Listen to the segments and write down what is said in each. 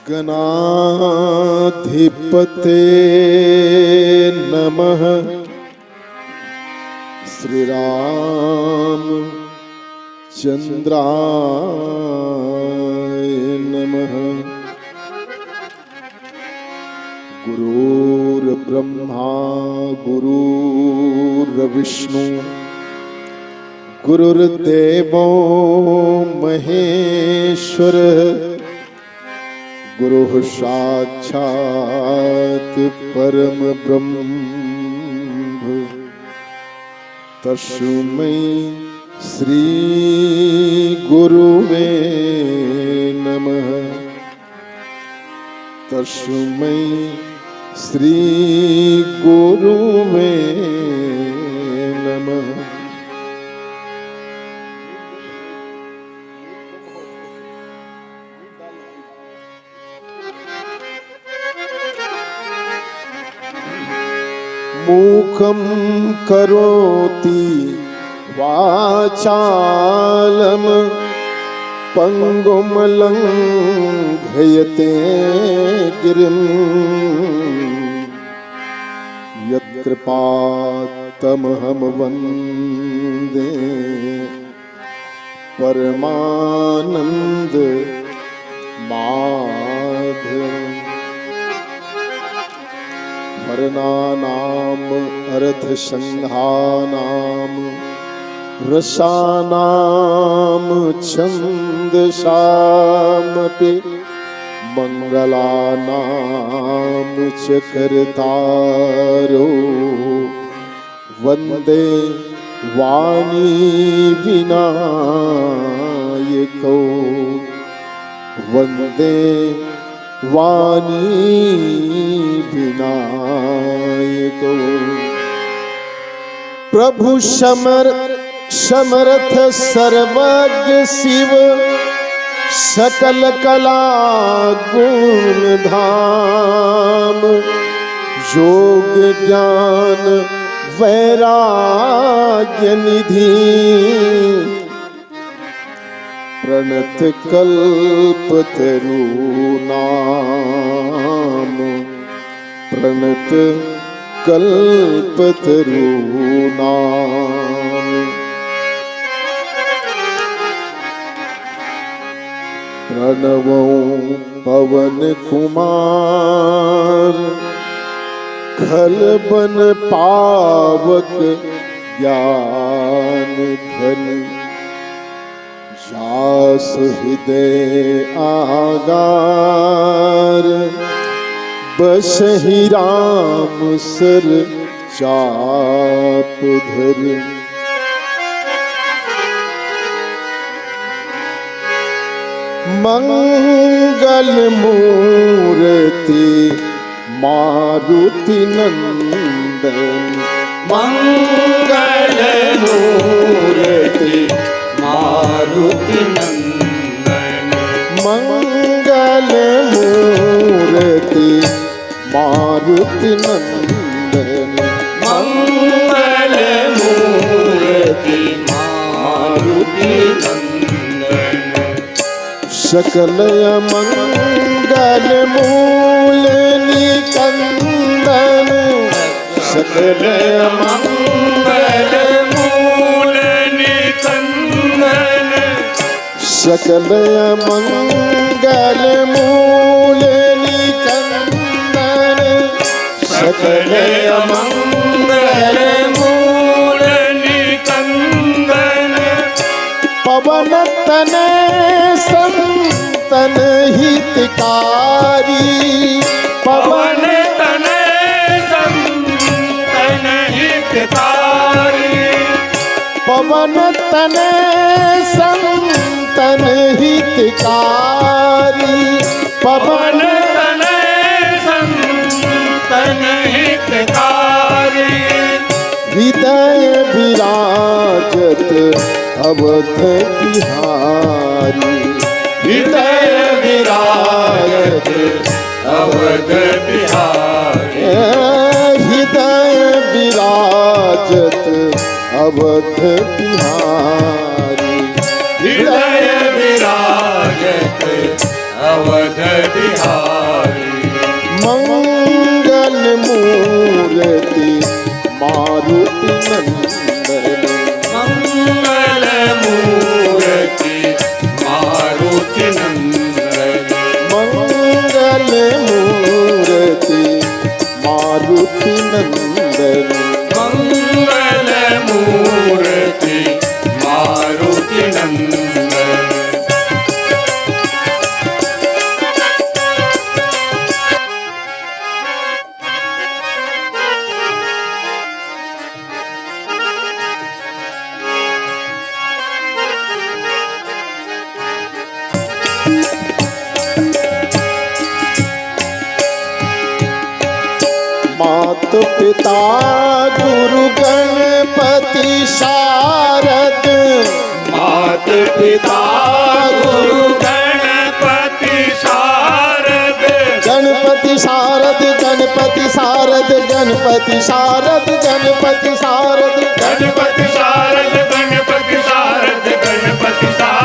गणाधिपते नमः। श्री राम चंद्राय नमः। गुरुर्ब्रह्मा गुरुर्विष्णु गुरुर्देवो महेश्वरः। गुरुः साक्षात् परम ब्रह्म तस्मै श्री गुरुवे नमः। तस्मै श्री गुरुवे नमः। मूकं करोति वाचालं पंगुं लंघयते गिरिं। यत्कृपातमहं वन्दे परमानंद माधवम्। वर्णानाम अर्थसंहानाम रसानाम छंदसामपि मंगलानाम च कर्तारो। वंदे वाणी विनायको। वंदे वाणी विनायको। प्रभु समर्थ सर्वज्ञ शिव सकल कला गुण धाम। योग ज्ञान वैराग्य निधि प्रणत कल्पतरु नाम। प्रणत कल्पतरु नाम। प्रणवो पवन कुमार खलबन पावक ज्ञान धन। जास हृदय आगार बसहि राम सर चाप धर। मंगल मूर्ति मारुति नंदन। मंगल मूर्ति मारुति नंदन। मंगल मूर्ति मारुति नंदन। मंगल मूर्ति मारुति नंदन। सकल मंगल मूल निकंदन। सकल मंगल मूल निकंदन। सकल मंगल मूल निकंदन। सकल मंगल मूल निकंदन। पवन तनय संतन हितकारी। पवन तनय संतन हितकारी। पवन तनय संतन हितकारी। पवन तनय संतन हितकारी। हृदय विराजत अवध बिहारी। हृदय विराजत अवध बिहारी। हृदय विराजत अवध बिहारी। हृदय विराजत बिहारी मंगल मूर्ति मारुति नंदन मंगल मूर्ति मारुति नंदन मंगल मूर्ति मारुति नंदन मंगल मूर्ति मारुति नंदन मात पिता गुरु गणपति शारद मात पिता गुरु गणपति शारद गणपति शारद गणपति शारद गणपति शारद गणपति शारद गणपति शारद गणपति शारद गणपति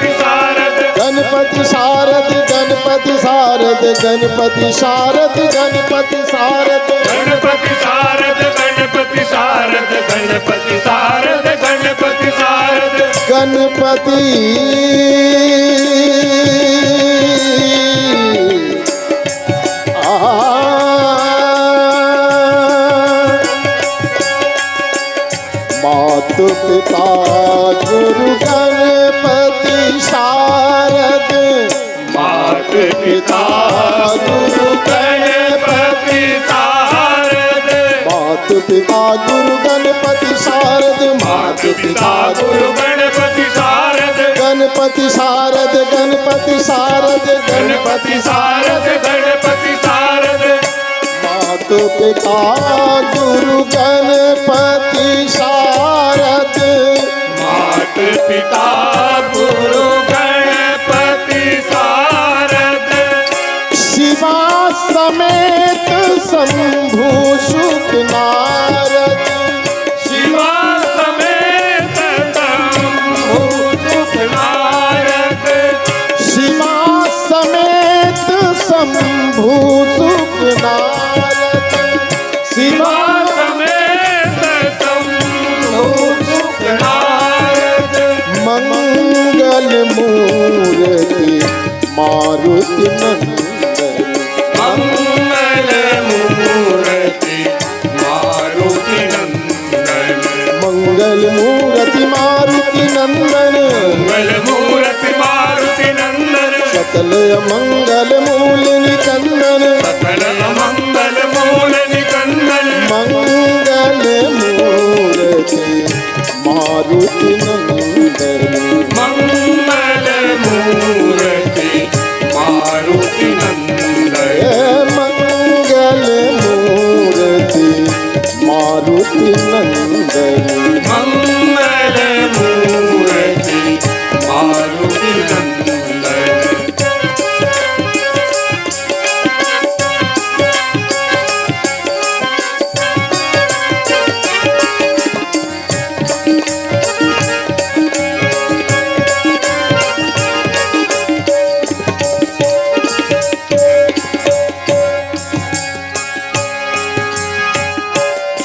शारद गणपति शारद गणपति शारद गणपति शारद गणपति शारद गणपति शारद गणपति शारद गणपति शारद गणपति शारद गणपति शारद गणपति मात पिता गुरु गणपति शारद मात पिता गुरु गणपति शारद मात पिता गुरु गणपति शारद मात पिता गुरु गणपति शारद गणपति शारद गणपति शारद गणपति शारद गणपति शारद मात पिता गुरु गणपति शारद मात पिता गुरु गणपति शारद शिवा समेत शंभु शुक नारद शिवा समेत शंभु सुख नारद शिवा समेत शंभु शुक नारद शिवा शिवा समेत शंभु सुख नारद मंगल मूर्ति मारुति नंदन मंगल मूर्ति मारुति नंदन मंगल मूर्ति मारुति नंदन मंगल मूर्ति मारुति नंदन सकल मंगल मूल निकंदन सकल मंगल मूल निकंदन मंगल मूर्ति मारुति नंदन मंगल मूर्ति मारुति नंदन मंगल मूर्ति मारुति नंदन मंगल मूर्ति मारुति नंदन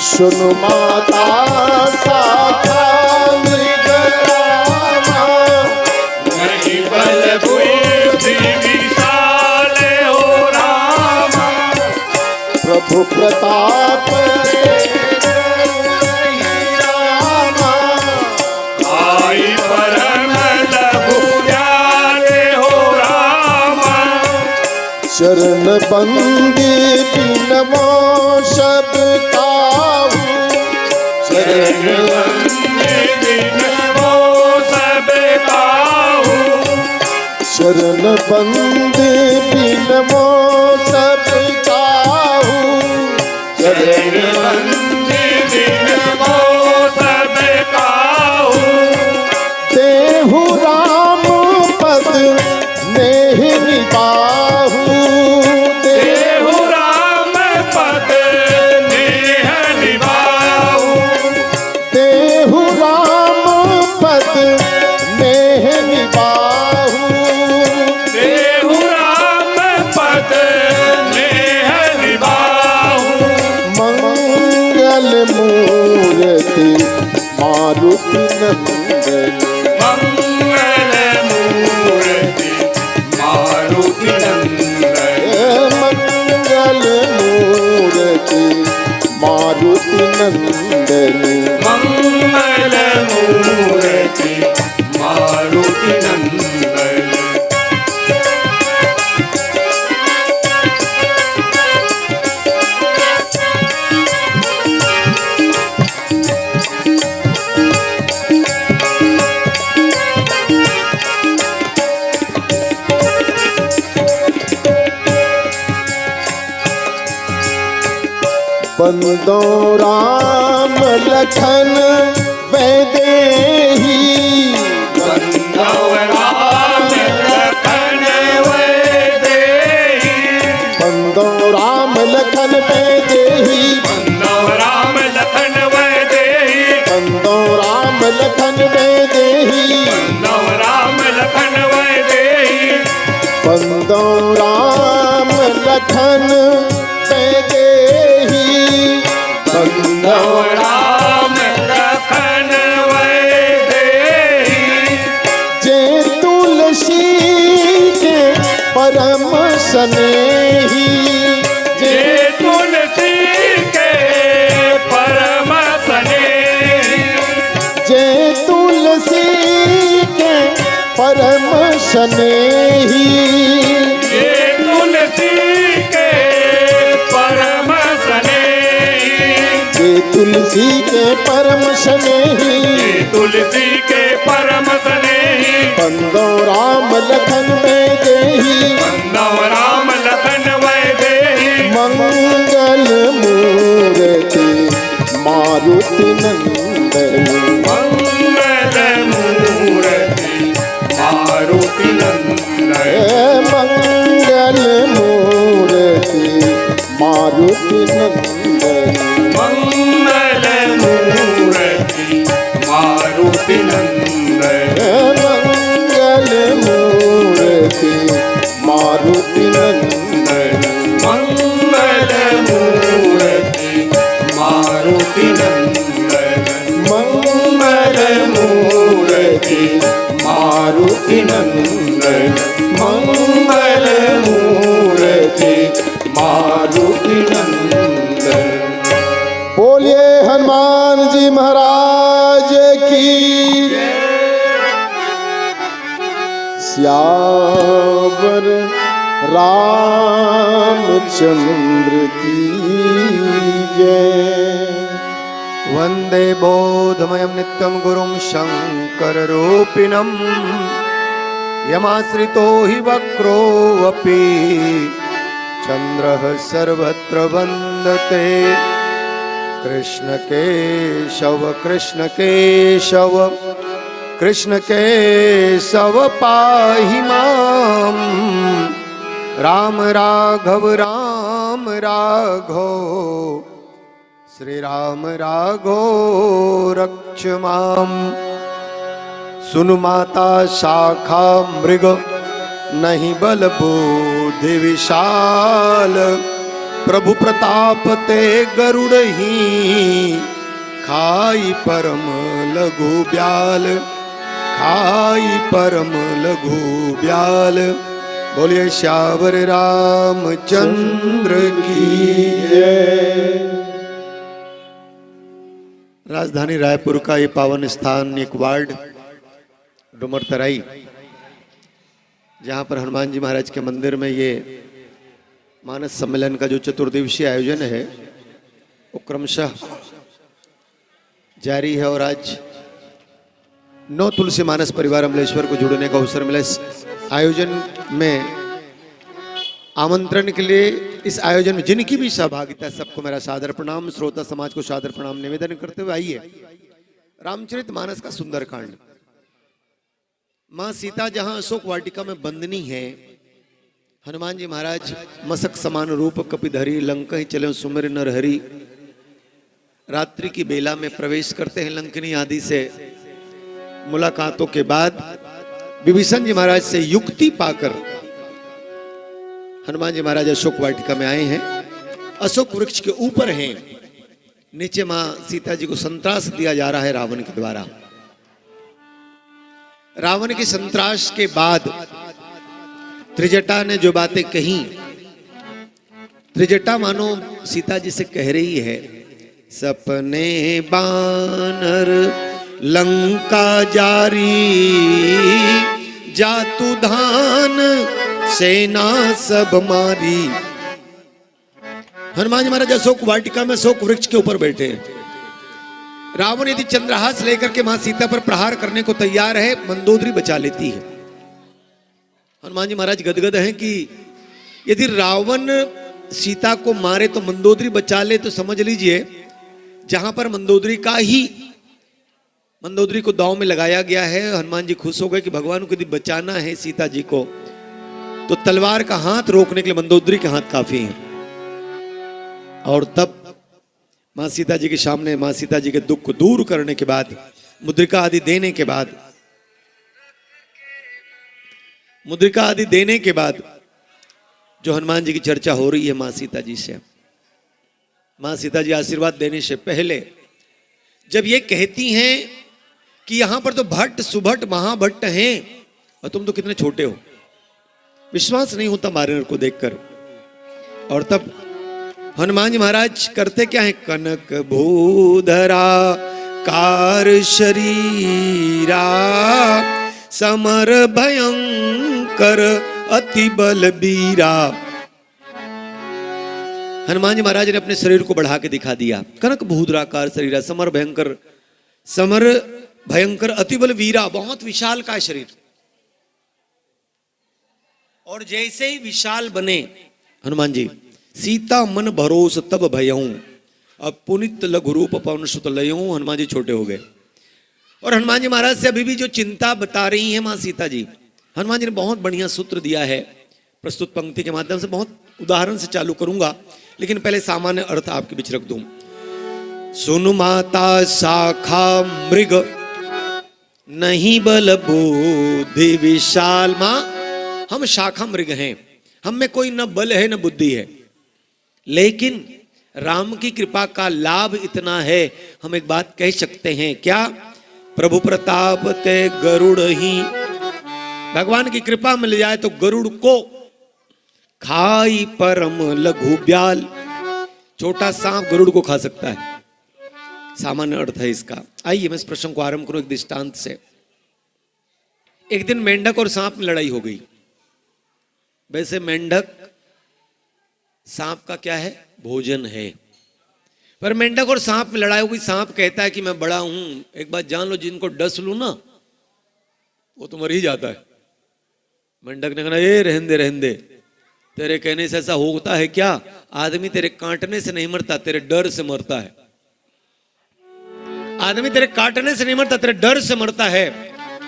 सुनु माता शाखा मृगरामा नहीं बल बुद्धि विशाल हो रामा प्रभु प्रताप रामा आई परम लघु जाले हो रामा चरण बंदी बिनमो सब काहू चरण बंदे बिन वो सब काहू शरण बंदी बिनमो सब काहू चरण बंदे बिन वो सब काहू देहु राम पद नेह निबाहू देहु राम पद नेह निभाऊ देहु राम पद नेह निबाहू देहु राम बंदो राम लखन वैदेही बंदो राम लखन वैदेही बंदो राम लखन वैदेही बंदो राम लखन वैदेही बंदो राम लखन वैदेही बंदो राम लखन वैदेही बंदो राम लखन वैदेही बंदो राम लखन वैदेही जे तुलसी के परम स्नेही जे तुलसी के परम स्नेही जे तुलसी के परम स्नेही जे तुलसी के परम स्नेही जे तुलसी के परम स्नेही जे तुलसी के परम स्नेही बंदो राम लखन वैदेही बंदो राम लखन वैदेही मंगल मूर्ति मारुति नंदन मंगल मूर्ति मारुति नंदन मंगल मूर्ति मारुति नंदन मंगल मूर्ति मारुति नंदन मंगल मूर्ति मारुति नंदन मंगल मूर्ति मारुति नंदन मंगल मूर्ति मारुति नंदन मंगल मूर्ति मारुति नंदन। बोलिए हनुमान जी महाराज की सियावर रामचंद्र की जय। वंदे बोधमयं नित्यं गुरुं शंकररूपिणं यमाश्रितो हि वक्रोऽपि चन्द्रः सर्वत्र वन्दते कृष्ण केशव कृष्ण केशव कृष्ण केशव पाहि मां राम राघव श्री राम राघो रक्ष माम। सुनु माता शाखा मृग नहीं बल बुद्धि विशाल प्रभु प्रताप ते गरुड़ ही खाई परम लघु ब्याल खाई परम लघु ब्याल। बोलिए श्यावर रामचंद्र की जय। राजधानी रायपुर का ये पावन स्थान एक वार्ड डुमर तराई, जहाँ पर हनुमान जी महाराज के मंदिर में ये मानस सम्मेलन का जो चतुर्दिवसीय आयोजन है वो क्रमशः जारी है। और आज 9 तुलसी मानस परिवार अमलेश्वर को जुड़ने का अवसर मिला। इस आयोजन में आमंत्रण के लिए इस आयोजन में जिनकी भी सहभागिता है सबको मेरा सादर प्रणाम, श्रोता समाज को सादर प्रणाम निवेदन करते हुए आइए रामचरित मानस का सुंदर कांड। मां सीता जहां अशोक वाटिका में बंदनी है, हनुमान जी महाराज मसक समान रूप कपिधरी लंका ही चले सुमिर नर हरि। रात्रि की बेला में प्रवेश करते हैं लंकनी आदि से मुलाकातों के बाद विभीषण जी महाराज से युक्ति पाकर हनुमान जी महाराज अशोक वाटिका में आए हैं। अशोक वृक्ष के ऊपर हैं, नीचे मां सीता जी को संत्रास दिया जा रहा है रावण के द्वारा। रावण के संत्रास के बाद त्रिजटा ने जो बातें कही, त्रिजटा मानो सीता जी से कह रही है, सपने बानर लंका जारी जातु धान सेना सब मारी। हनुमान जी महाराज अशोक वाटिका में अशोक वृक्ष के ऊपर बैठे हैं। रावण यदि चंद्रहास लेकर के मां सीता पर प्रहार करने को तैयार है, मंदोदरी बचा लेती है। हनुमान जी महाराज गदगद हैं कि यदि रावण सीता को मारे तो मंदोदरी बचा ले, तो समझ लीजिए जहां पर मंदोदरी को दांव में लगाया गया है, हनुमान जी खुश हो गए कि भगवान को यदि बचाना है सीता जी को, तो तलवार का हाथ रोकने के लिए मंदोदरी के हाथ काफी है। और तब मां सीता जी के सामने, मां सीता जी के दुख को दूर करने के बाद, मुद्रिका आदि देने के बाद जो हनुमान जी की चर्चा हो रही है मां सीता जी से, मां सीता जी आशीर्वाद देने से पहले जब ये कहती हैं कि यहां पर तो भट्ट सुभट्ट महाभट्ट हैं और तुम तो कितने छोटे हो, विश्वास नहीं होता मारनर को देखकर। और तब हनुमान जी महाराज करते क्या है, कनक भूधरा कार शरीरा समर भयंकर अति बलबीरा। हनुमान जी महाराज ने अपने शरीर को बढ़ा के दिखा दिया, कनक भूधराकार शरीरा समर भयंकर अति बलवीरा, बहुत विशाल का शरीर। और जैसे ही विशाल बने हनुमान जी, सीता मन भरोस तब भयऊं, अब पुनित लघु रूप पवन सुत लयऊं, हनुमान जी छोटे हो गए। और हनुमान जी महाराज से अभी भी जो चिंता बता रही है मां सीता जी, हनुमान जी ने बहुत बढ़िया सूत्र दिया है, प्रस्तुत पंक्ति के माध्यम से बहुत उदाहरण से चालू करूंगा, लेकिन पहले सामान्य अर्थ आपके बीच रख दूं। सुन माता शाखा मृग नहीं बल बुद्धि विशाल। मां हम शाखा मृग हैं, हम में कोई न बल है न बुद्धि है, लेकिन राम की कृपा का लाभ इतना है, हम एक बात कह सकते हैं, क्या? प्रभु प्रताप ते गरुड़ ही, भगवान की कृपा मिल जाए तो गरुड़ को खाई परम लघु ब्याल, छोटा सांप गरुड़ को खा सकता है, सामान्य अर्थ है इसका। आइए मैं इस प्रश्न को आरंभ करूं एक दृष्टांत से। एक दिन मेंढक और सांप में लड़ाई हो गई। वैसे मेंढक सांप का क्या है? भोजन है, पर मेंढक और सांप में लड़ाई हो गई। सांप कहता है कि मैं बड़ा हूं, एक बात जान लो, जिनको डस लूं ना वो तो मर ही जाता है। मेंढक ने कहा, ए रहने दे, तेरे कहने से ऐसा होता है क्या? आदमी तेरे काटने से नहीं मरता, तेरे डर से मरता है। आदमी तेरे काटने से नहीं मरता, तेरे डर से मरता है।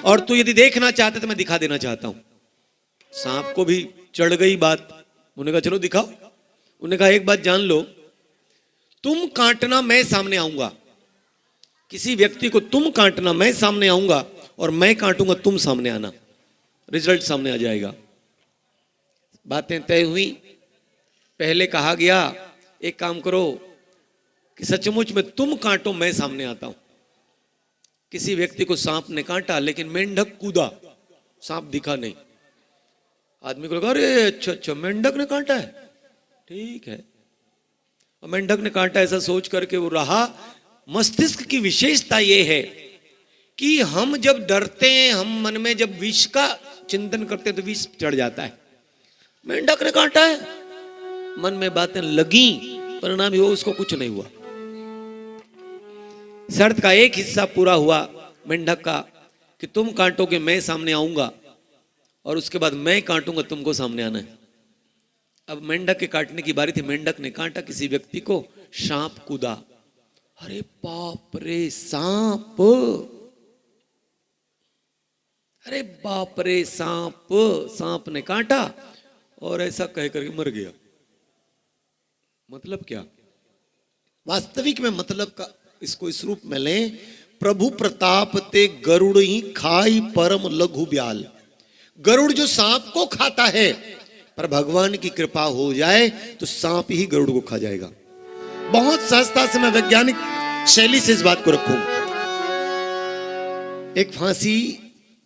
और तू यदि देखना चाहते तो मैं दिखा देना चाहता हूं। सांप को भी चढ़ गई बात, उन्होंने कहा चलो दिखाओ। उन्होंने कहा एक बात जान लो, तुम काटना मैं सामने आऊंगा, किसी व्यक्ति को तुम काटना मैं सामने आऊंगा, और मैं काटूंगा तुम सामने आना, रिजल्ट सामने आ जाएगा। बातें तय हुई। पहले कहा गया एक काम करो कि सचमुच में तुम काटो मैं सामने आता हूं। किसी व्यक्ति को सांप ने काटा, लेकिन मेंढक कूदा, सांप दिखा नहीं। आदमी को लगा अरे अच्छा मेंढक ने काटा है, ठीक है। और मेंढक ने काटा ऐसा सोच करके वो रहा। मस्तिष्क की विशेषता ये है कि हम जब डरते हैं, हम मन में जब विष का चिंतन करते हैं तो विष चढ़ जाता है। मेंढक ने काटा है, मन में बातें लगी, परिणाम हुआ उसको कुछ नहीं हुआ। शर्त का एक हिस्सा पूरा हुआ मेंढक का कि तुम काटोगे मैं सामने आऊंगा, और उसके बाद मैं काटूंगा तुमको सामने आना है। अब मेंढक के काटने की बारी थी। मेंढक ने काटा किसी व्यक्ति को, सांप कूदा। अरे बाप रे सांप, अरे बाप रे सांप, सांप ने काटा और ऐसा कह करके मर गया। मतलब क्या? वास्तविक में मतलब का इसको इस रूप में लें, प्रभु प्रताप ते गरुड़ ही खाई परम लघु ब्याल। गरुड़ जो सांप को खाता है, पर भगवान की कृपा हो जाए तो सांप ही गरुड़ को खा जाएगा। बहुत सहजता से मैं वैज्ञानिक शैली से इस बात को रखूं। एक फांसी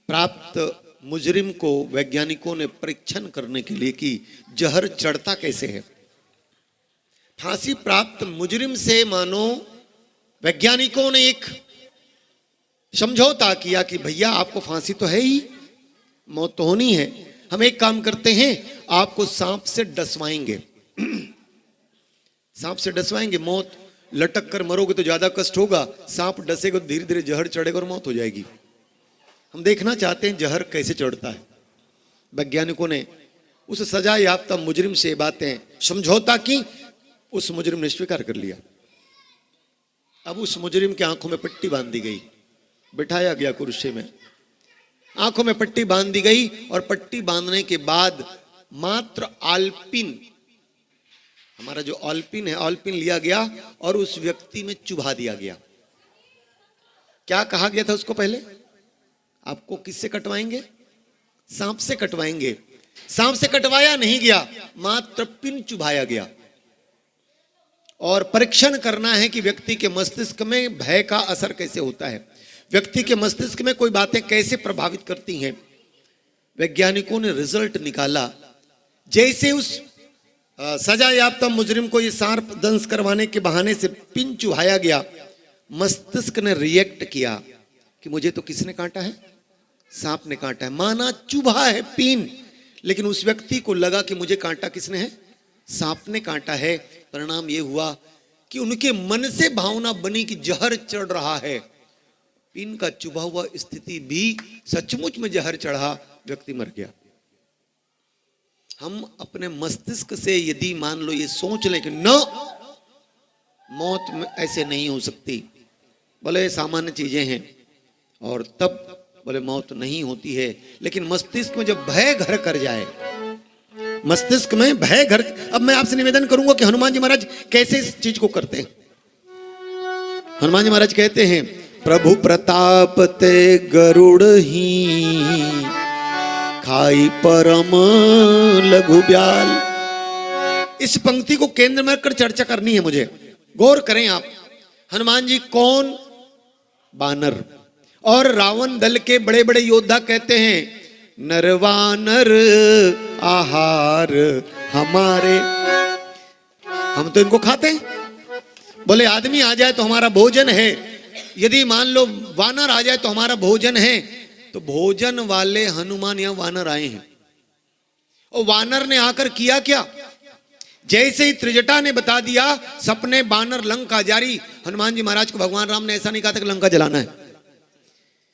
प्राप्त मुजरिम को वैज्ञानिकों ने परीक्षण करने के लिए कि जहर चढ़ता कैसे है। फांसी प्राप्त मुजरिम से मानो वैज्ञानिकों ने एक समझौता किया कि भैया आपको फांसी तो है ही, मौत तो होनी है, हम एक काम करते हैं आपको सांप से डसवाएंगे। सांप से डसवाएंगे, मौत लटक कर मरोगे तो ज्यादा कष्ट होगा, सांप डसेगा तो धीरे धीरे जहर चढ़ेगा और मौत हो जाएगी। हम देखना चाहते हैं जहर कैसे चढ़ता है। वैज्ञानिकों ने उस सजा याफ्ता मुजरिम से बातें समझौता की, उस मुजरिम ने स्वीकार कर लिया। अब उस मुजरिम की आंखों में पट्टी बांध दी गई, बिठाया गया कुर्सी में, आंखों में पट्टी बांध दी गई और पट्टी बांधने के बाद मात्र आल्पिन, हमारा जो आल्पिन है, आल्पिन लिया गया और उस व्यक्ति में चुभा दिया गया। क्या कहा गया था उसको पहले? आपको किससे कटवाएंगे? सांप से कटवाएंगे। सांप से कटवाया नहीं गया, मात्र पिन चुभाया गया। और परीक्षण करना है कि व्यक्ति के मस्तिष्क में भय का असर कैसे होता है, व्यक्ति के मस्तिष्क में कोई बातें कैसे प्रभावित करती हैं। वैज्ञानिकों ने रिजल्ट निकाला, जैसे उस सजा याफ्ता मुजरिम को ये सांप दंश करवाने के बहाने से पिन चुभाया गया, मस्तिष्क ने रिएक्ट किया कि मुझे तो किसने काटा है? सांप ने काटा है। माना चुभा है पिन, लेकिन उस व्यक्ति को लगा कि मुझे काटा किसने है? सांप ने काटा है। परिणाम यह हुआ कि उनके मन से भावना बनी कि जहर चढ़ रहा है। पिन का चुभा हुआ स्थिति भी सचमुच में जहर चढ़ा, व्यक्ति मर गया। हम अपने मस्तिष्क से यदि मान लो ये सोच लें कि न मौत में ऐसे नहीं हो सकती, बोले सामान्य चीजें हैं, और तब बोले मौत नहीं होती है, लेकिन मस्तिष्क में जब भय घर कर जाए, मस्तिष्क में भय घर। अब मैं आपसे निवेदन करूंगा कि हनुमान जी महाराज कैसे इस चीज को करते हैं। हनुमान जी महाराज कहते हैं, प्रभु प्रताप ते गरुड़ ही खाई परम लघु ब्याल। इस पंक्ति को केंद्र में रखकर चर्चा करनी है मुझे, गौर करें आप। हनुमान जी कौन? बानर। और रावण दल के बड़े बड़े योद्धा कहते हैं, नरवानर आहार हमारे, हम तो इनको खाते हैं। बोले आदमी आ जाए तो हमारा भोजन है, यदि मान लो वानर आ जाए तो हमारा भोजन है। तो भोजन वाले हनुमान यहां वानर आए हैं, और वानर ने आकर किया क्या? जैसे ही त्रिजटा ने बता दिया, सपने बानर लंका जारी। हनुमान जी महाराज को भगवान राम ने ऐसा नहीं कहा था कि लंका जलाना है।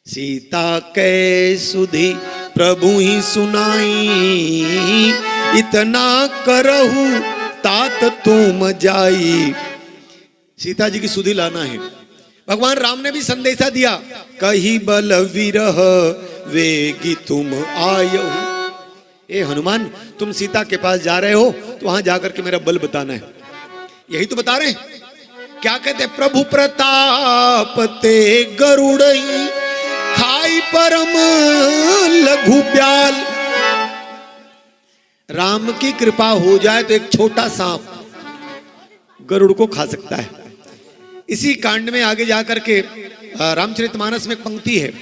सीता कै सुधी प्रभु ही सुनाई, इतना करहु तात तुम जाई। सीता जी की सुधी लाना है। भगवान राम ने भी संदेशा दिया, कही बल विरह वेगी तुम आयहु। ए हनुमान, तुम सीता के पास जा रहे हो तो वहां जाकर के मेरा बल बताना है। यही तो बता रहे हैं। क्या कहते? प्रभु प्रताप ते गरुड़ई खाई परम लघु ब्याल। राम की कृपा हो जाए तो एक छोटा सांप गरुड़ को खा सकता है। इसी कांड में आगे जाकर के रामचरितमानस में एक पंक्ति है,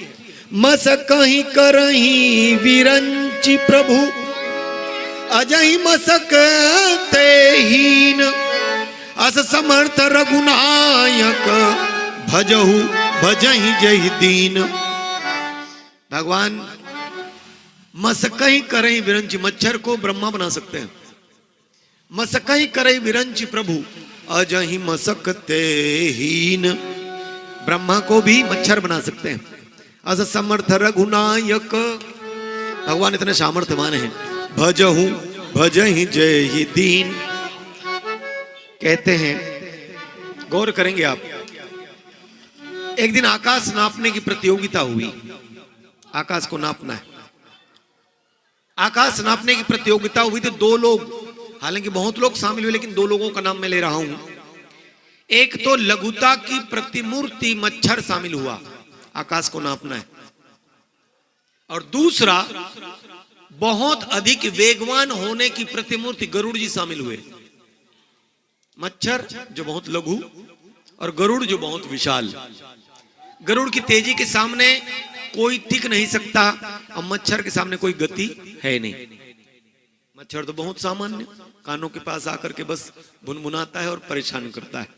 मस कहीं करही विरंचि प्रभु अजहि मसक तेहीन, अस समर्थ रघुनायक भजहु भजहि जय दीन। भगवान मसकही करही विरंचि, मच्छर को ब्रह्मा बना सकते हैं। मसकही करही विरंचि प्रभु अजहि मसकते हीन, ब्रह्मा को भी मच्छर बना सकते हैं। अस समर्थ रघुनायक, भगवान इतने सामर्थ्यवान हैं। भजहु भजहि जय दीन, कहते हैं। गौर करेंगे आप, एक दिन आकाश नापने की प्रतियोगिता हुई। आकाश को नापना है, आकाश नापने की प्रतियोगिता हुई तो दो लोग, हालांकि बहुत लोग शामिल हुए, लेकिन दो लोगों का नाम मैं ले रहा हूं। एक तो लघुता की प्रतिमूर्ति मच्छर शामिल हुआ, आकाश को नापना है, और दूसरा बहुत अधिक वेगवान होने की प्रतिमूर्ति गरुड़ जी शामिल हुए। मच्छर जो बहुत लघु और गरुड़ जो बहुत विशाल। गरुड़ की तेजी के सामने कोई टिक नहीं सकता, और मच्छर के सामने कोई गति है नहीं। मच्छर तो बहुत सामान्य, कानों के पास आकर के बस भुनभुनाता है और परेशान करता है।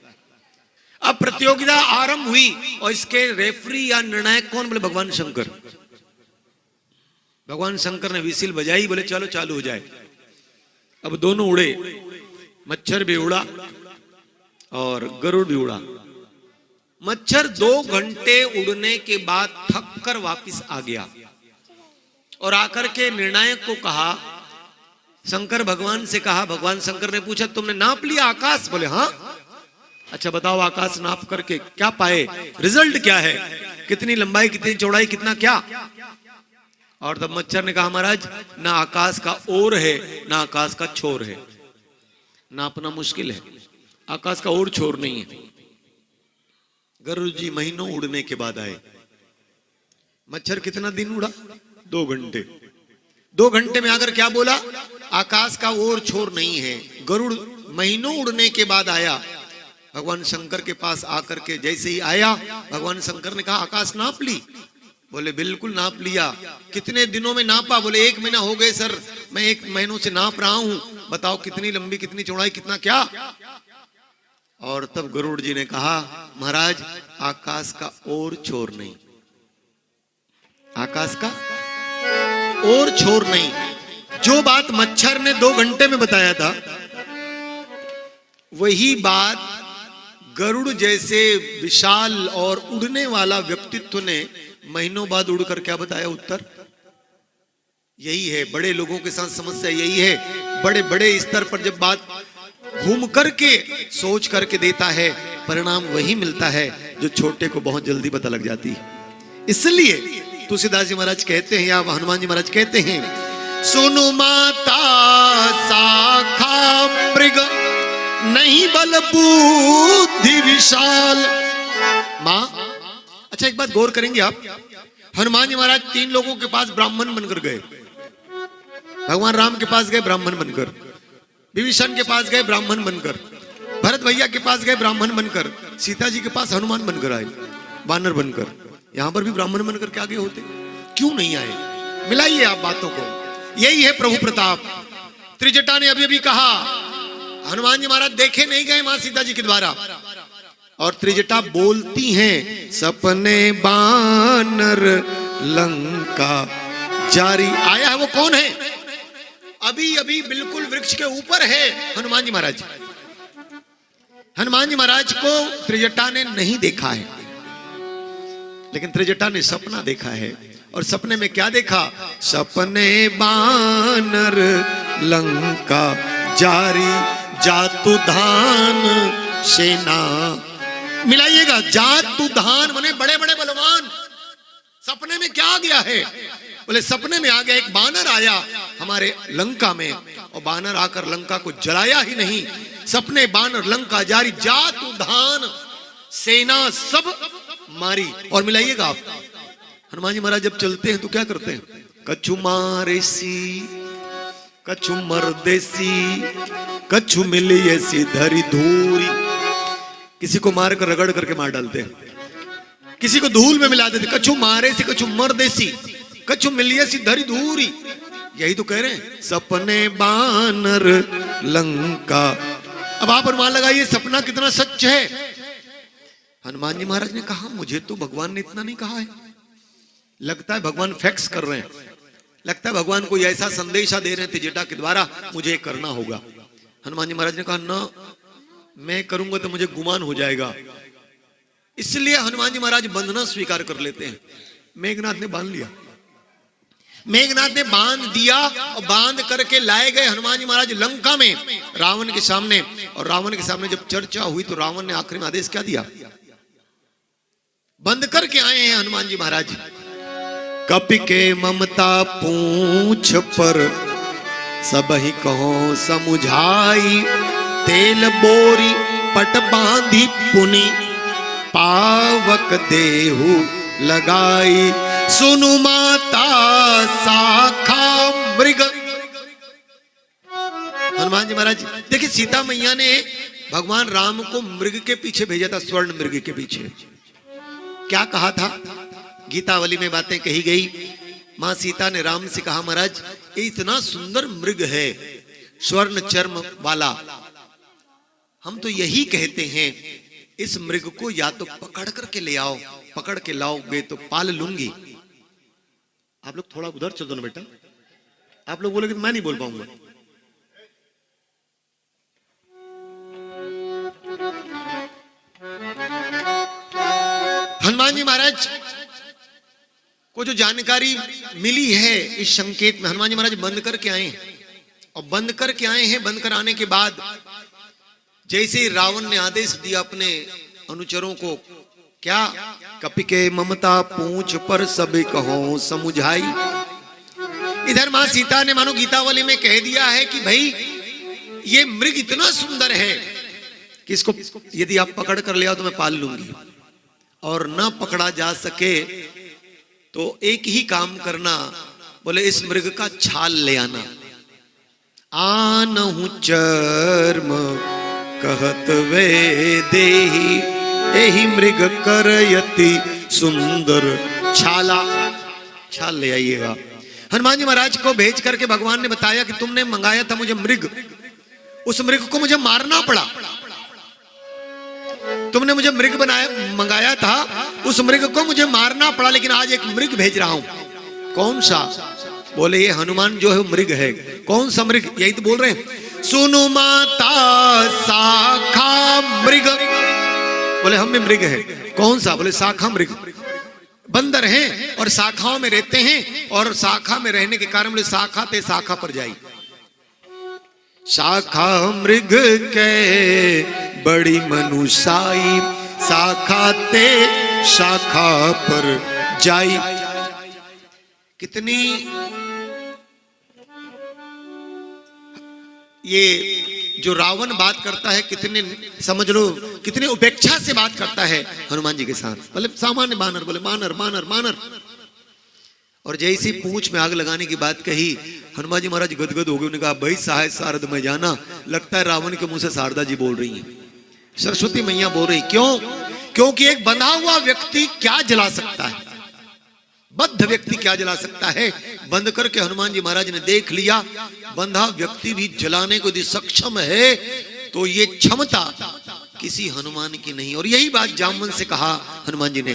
अब प्रतियोगिता आरंभ हुई, और इसके रेफरी या निर्णायक कौन? बोले भगवान शंकर। भगवान शंकर ने विसिल बजाई, बोले चलो चालू हो जाए। अब दोनों उड़े, मच्छर भी उड़ा और गरुड़ भी उड़ा। मच्छर 2 घंटे उड़ने के बाद थक कर वापिस आ गया और आकर के निर्णायक को कहा शंकर भगवान से कहा, भगवान शंकर ने पूछा तुमने नाप लिया आकाश? बोले हाँ। अच्छा बताओ आकाश नाप करके क्या पाए, रिजल्ट क्या है, कितनी लंबाई, कितनी चौड़ाई, कितना क्या? और तब मच्छर ने कहा महाराज ना आकाश का ओर है ना आकाश का छोर है, नापना मुश्किल है, आकाश का ओर छोर नहीं है। गरुड़ जी महीनों उड़ने के बाद आए। मच्छर कितना दिन उड़ा? 2 घंटे। 2 घंटे में आकर क्या बोला? आकाश का ओर छोर नहीं है। गरुड़ महीनों उड़ने के बाद आया, भगवान शंकर के पास आकर के जैसे ही आया, भगवान शंकर ने कहा आकाश नाप ली? बोले बिल्कुल नाप लिया। कितने दिनों में नापा? बोले 1 महीना हो गए सर, मैं 1 महीनों से नाप रहा हूं, बताओ कितनी लंबी, कितनी चौड़ाई, कितना क्या? और तब गरुड़ जी ने कहा महाराज आकाश का ओर छोर नहीं, आकाश का और छोर नहीं। जो बात मच्छर ने 2 घंटे में बताया था, वही बात गरुड़ जैसे विशाल और उड़ने वाला व्यक्तित्व ने महीनों बाद उड़कर क्या बताया उत्तर? यही है बड़े लोगों के साथ समस्या, यही है बड़े बड़े स्तर पर जब बात घूम करके सोच करके देता है, परिणाम वही मिलता है जो छोटे को बहुत जल्दी पता लग जाती है। इसलिए तुलसीदास जी महाराज कहते हैं या हनुमान जी महाराज कहते हैं, सुनु माता शाखा मृग नहीं बल बुद्धि विशाल। मां, अच्छा एक बात गौर करेंगे आप, हनुमान जी महाराज 3 लोगों के पास ब्राह्मण बनकर गए। भगवान राम के पास गए ब्राह्मण बनकर, विभीषण के पास गए ब्राह्मण बनकर, भरत भैया के पास गए ब्राह्मण बनकर, सीता जी के पास हनुमान बनकर आए, वानर बनकर। यहां पर भी ब्राह्मण बनकर के आगे होते, क्यों नहीं आए? मिलाइए आप बातों को। यही है प्रभु प्रताप। त्रिजटा ने अभी अभी कहा, हनुमान जी महाराज देखे नहीं गए मां सीता जी के द्वारा, और त्रिजटा बोलती हैं, सपने बानर लंका जारी। आया है वो कौन है? अभी अभी बिल्कुल वृक्ष के ऊपर है हनुमान जी महाराज। हनुमान जी महाराज को त्रिजटा ने नहीं देखा है, लेकिन त्रिजटा ने सपना देखा है। और सपने में क्या देखा? सपने बानर लंका जारी जातु धान सेना। मिलाइएगा, जातु धान माने बड़े बड़े बलवान। सपने में क्या आ गया है? बोले सपने में आ गया, एक बानर आया हमारे लंका में, और बानर आकर लंका को जलाया ही नहीं, सपने बानर लंका जारी जातु धान सेना सब मारी। और मिलाइएगा आप, हनुमान जी महाराज जब चलते हैं तो क्या करते हैं? कछु मारेसी कछु मरदेसी कछु मिली ऐसी धरी धूरी। किसी को मार कर रगड़ करके मार डालते हैं, किसी को धूल में मिला देते। कछु मारे सी कछु मरदेसी कछु मिलिए सी धरी धूरी। यही तो कह रहे हैं, सपने बानर लंका। अब आप अनुमान लगाइए सपना कितना सच है। हनुमान जी महाराज ने कहा मुझे तो भगवान ने इतना नहीं कहा है, लगता है भगवान फैक्स कर रहे हैं, लगता है भगवान कोई ऐसा संदेशा दे रहे थे त्रिजटा के द्वारा, मुझे करना होगा। हनुमान जी महाराज ने कहा ना, मैं करूंगा तो मुझे गुमान हो जाएगा। इसलिए हनुमान जी महाराज बंधना स्वीकार कर लेते हैं। मेघनाथ ने बांध लिया, मेघनाथ ने बांध दिया, और बांध करके लाए गए हनुमान जी महाराज लंका में रावण के सामने। और रावण के सामने जब चर्चा हुई तो रावण ने आखिरी में आदेश क्या दिया? बंद करके आए हैं हनुमान जी महाराज। कपि के ममता पूछ पर सब ही कहो समुझाई, तेल बोरी पट बांधी पुनि पावक देहु लगाई। सुनु माता शाखा मृग। हनुमान जी महाराज देखिए, सीता मैया ने भगवान राम को मृग के पीछे भेजा था, स्वर्ण मृग के पीछे। क्या कहा था? गीतावली में बातें कही गई। मां सीता ने राम से कहा महाराज ये इतना सुंदर मृग है, स्वर्ण चर्म वाला, हम तो यही कहते हैं इस मृग को या तो पकड़ करके ले आओ, पकड़ के लाओगे तो पाल लूंगी। आप लोग थोड़ा उधर चल दो ना बेटा, आप लोग बोलोगे तो मैं नहीं बोल पाऊंगा। हनुमान जी महाराज को जो जानकारी मिली है इस संकेत में, हनुमान जी महाराज बंद करके आए। और बंद करके आए हैं। बंद कर आने के बाद जैसे ही रावण ने आदेश दिया अपने अनुचरों को, क्या कपि के ममता पूंछ पर सब कहो समुझाई। इधर मां सीता ने मानो गीतावली में कह दिया है कि भाई ये मृग इतना सुंदर है कि इसको यदि आप पकड़ कर ले आओ तो मैं पाल लूंगी, और ना पकड़ा जा सके तो एक ही काम करना, बोले इस मृग का छाल ले आना। आनहु चर्म कहत वे देही, एही मृग करयति सुंदर छाला। छाल ले आइएगा। हनुमान जी महाराज को भेज करके भगवान ने बताया कि तुमने मंगाया था मुझे मृग, उस मृग को मुझे मारना पड़ा। तुमने मुझे मृग मंगाया था, उस मृग को मुझे मारना पड़ा, लेकिन आज एक मृग भेज रहा हूं। कौन सा? बोले ये हनुमान जो है मृग है। कौन सा मृग? यही तो बोल रहे हैं, सुनु माता शाखा मृग। बोले हम में मृग है। कौन सा? बोले शाखा मृग। बंदर हैं और शाखाओं में रहते हैं, और शाखा में रहने के कारण बोले शाखा ते शाखा पर जाई। शाखा मृग के बड़ी मनुसाई, शाखा ते शाखा पर जाई। कितनी ये जो रावण बात करता है, कितने समझ लो कितने उपेक्षा से बात करता है हनुमान जी के साथ। मतलब सामान्य बानर, बोले मानर मानर मानर। और जैसी पूंछ में आग लगाने की बात कही, हनुमान जी महाराज गदगद हो गए। उन्होंने कहा भाई सहाय शारद में जाना। लगता है रावण के मुंह से शारदा जी बोल रही हैं, सरस्वती मैया बोल रही। क्यों? क्योंकि एक बंधा हुआ व्यक्ति क्या जला सकता है? बद्ध व्यक्ति क्या जला सकता है? बंद करके हनुमान जी महाराज ने देख लिया, बंधा व्यक्ति भी जलाने को यदि सक्षम है तो ये क्षमता किसी हनुमान की नहीं। और यही बात जामवंत से कहा हनुमान जी ने।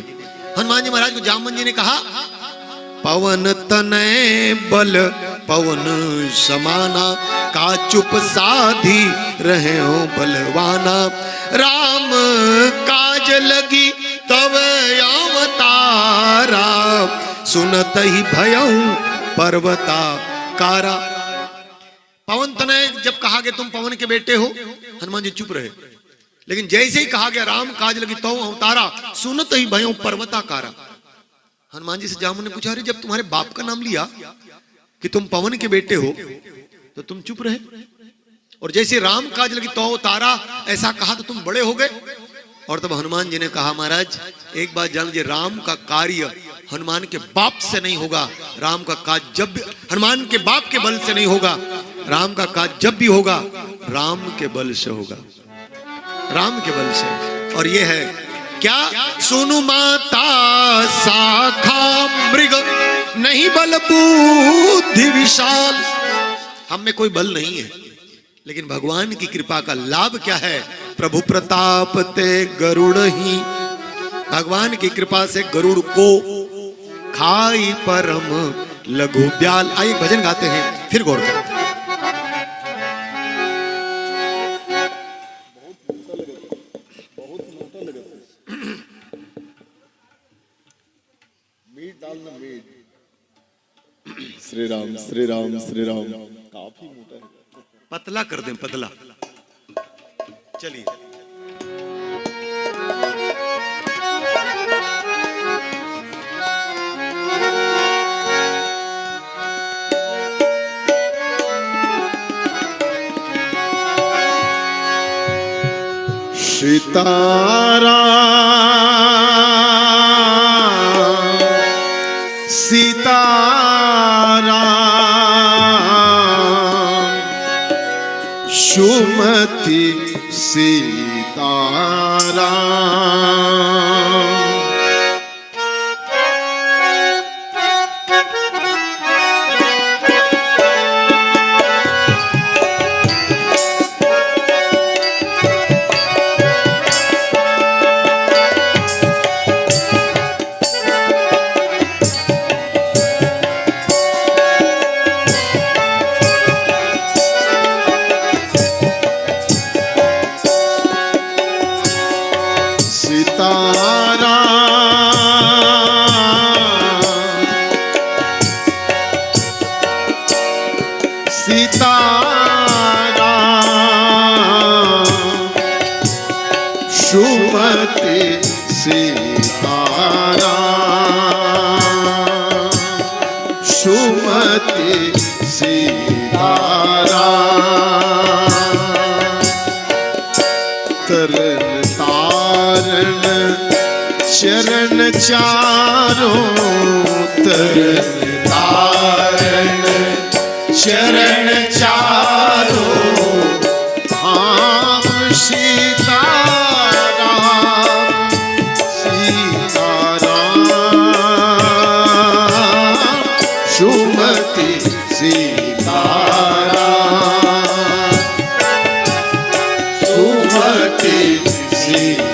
हनुमान जी महाराज को जामवंत जी ने कहा, पवन तनय बल पवन समाना, का चुप साधी रहे हो बलवाना। राम काज लगी तब अवतारा, सुनत ही भयऊ पर्वता कारा। पवन तनय जब कहा गया तुम पवन के बेटे हो, हनुमान जी चुप रहे। लेकिन जैसे ही कहा गया राम काज लगी तो अवतारा, सुनत ही भयऊ पर्वता कारा। हनुमान जी से जामुन ने पूछा, अरे जब तुम्हारे बाप का नाम लिया कि तुम पवन के बेटे हो तो तुम चुप रहे, और जैसे राम काज लगी तो अवतारा ऐसा कहा तो तुम बड़े हो गए। और तब हनुमान जी ने कहा, महाराज एक बात जान लीजिए, राम का कार्य हनुमान के बाप से नहीं होगा। राम का काज जब भी हनुमान के बाप के बल से नहीं होगा, राम का काज जब भी होगा राम के बल से होगा, राम के बल से। और ये है क्या? सुनु माता शाखा मृग, नहीं बल बुद्धि विशाल। हम में कोई बल नहीं है, लेकिन भगवान की कृपा का लाभ क्या है? प्रभु प्रताप ते गरुड़ ही, भगवान की कृपा से गरुड़ को खाई परम लघु ब्याल। आइए भजन गाते हैं, फिर गौर करें। श्री राम श्री राम श्री राम। काफी मोटा है, पतला कर दें, पतला। चलिए सीताराम सीताराम सुमति सीताराम। सीताराम सीताराम सुमति सीताराम सुमति सीताराम तरन तारण चरण चारों तरन तारण चरण चारों धाम सीताराम सीताराम सुमति सीताराम सुमति सीताराम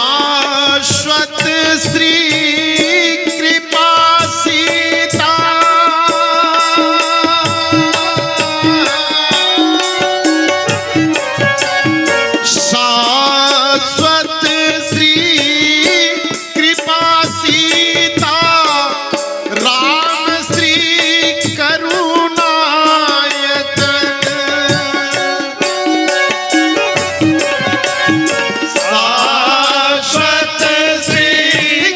शाश्वत श्री कृपा सीता शाश्वत श्री कृपा सीता राम श्री करुणायतन शाश्वत श्री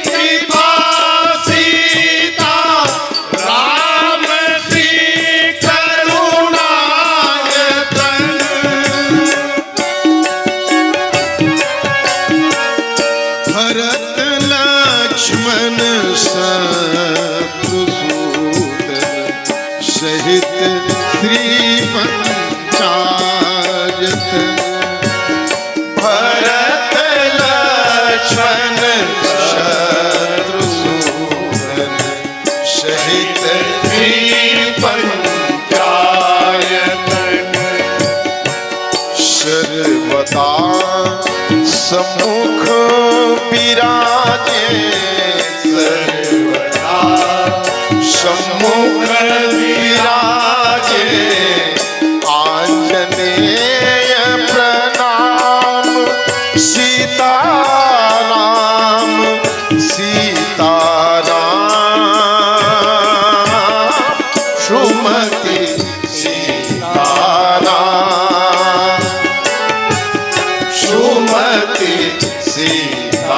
कृपा सीता राम श्री करुणायतन भरत लक्ष्मण शत्रुसूदन सहित श्री पंचायतन भरत लक्ष्मण शत्रुसूदन सहित श्री पंचायतन सर्वदा सम्मुख विराजे सर्वदा सम्मुख विराजे आंजनेय प्रणाम सीताराम सीताराम सुमति सीताराम सुमति सीताराम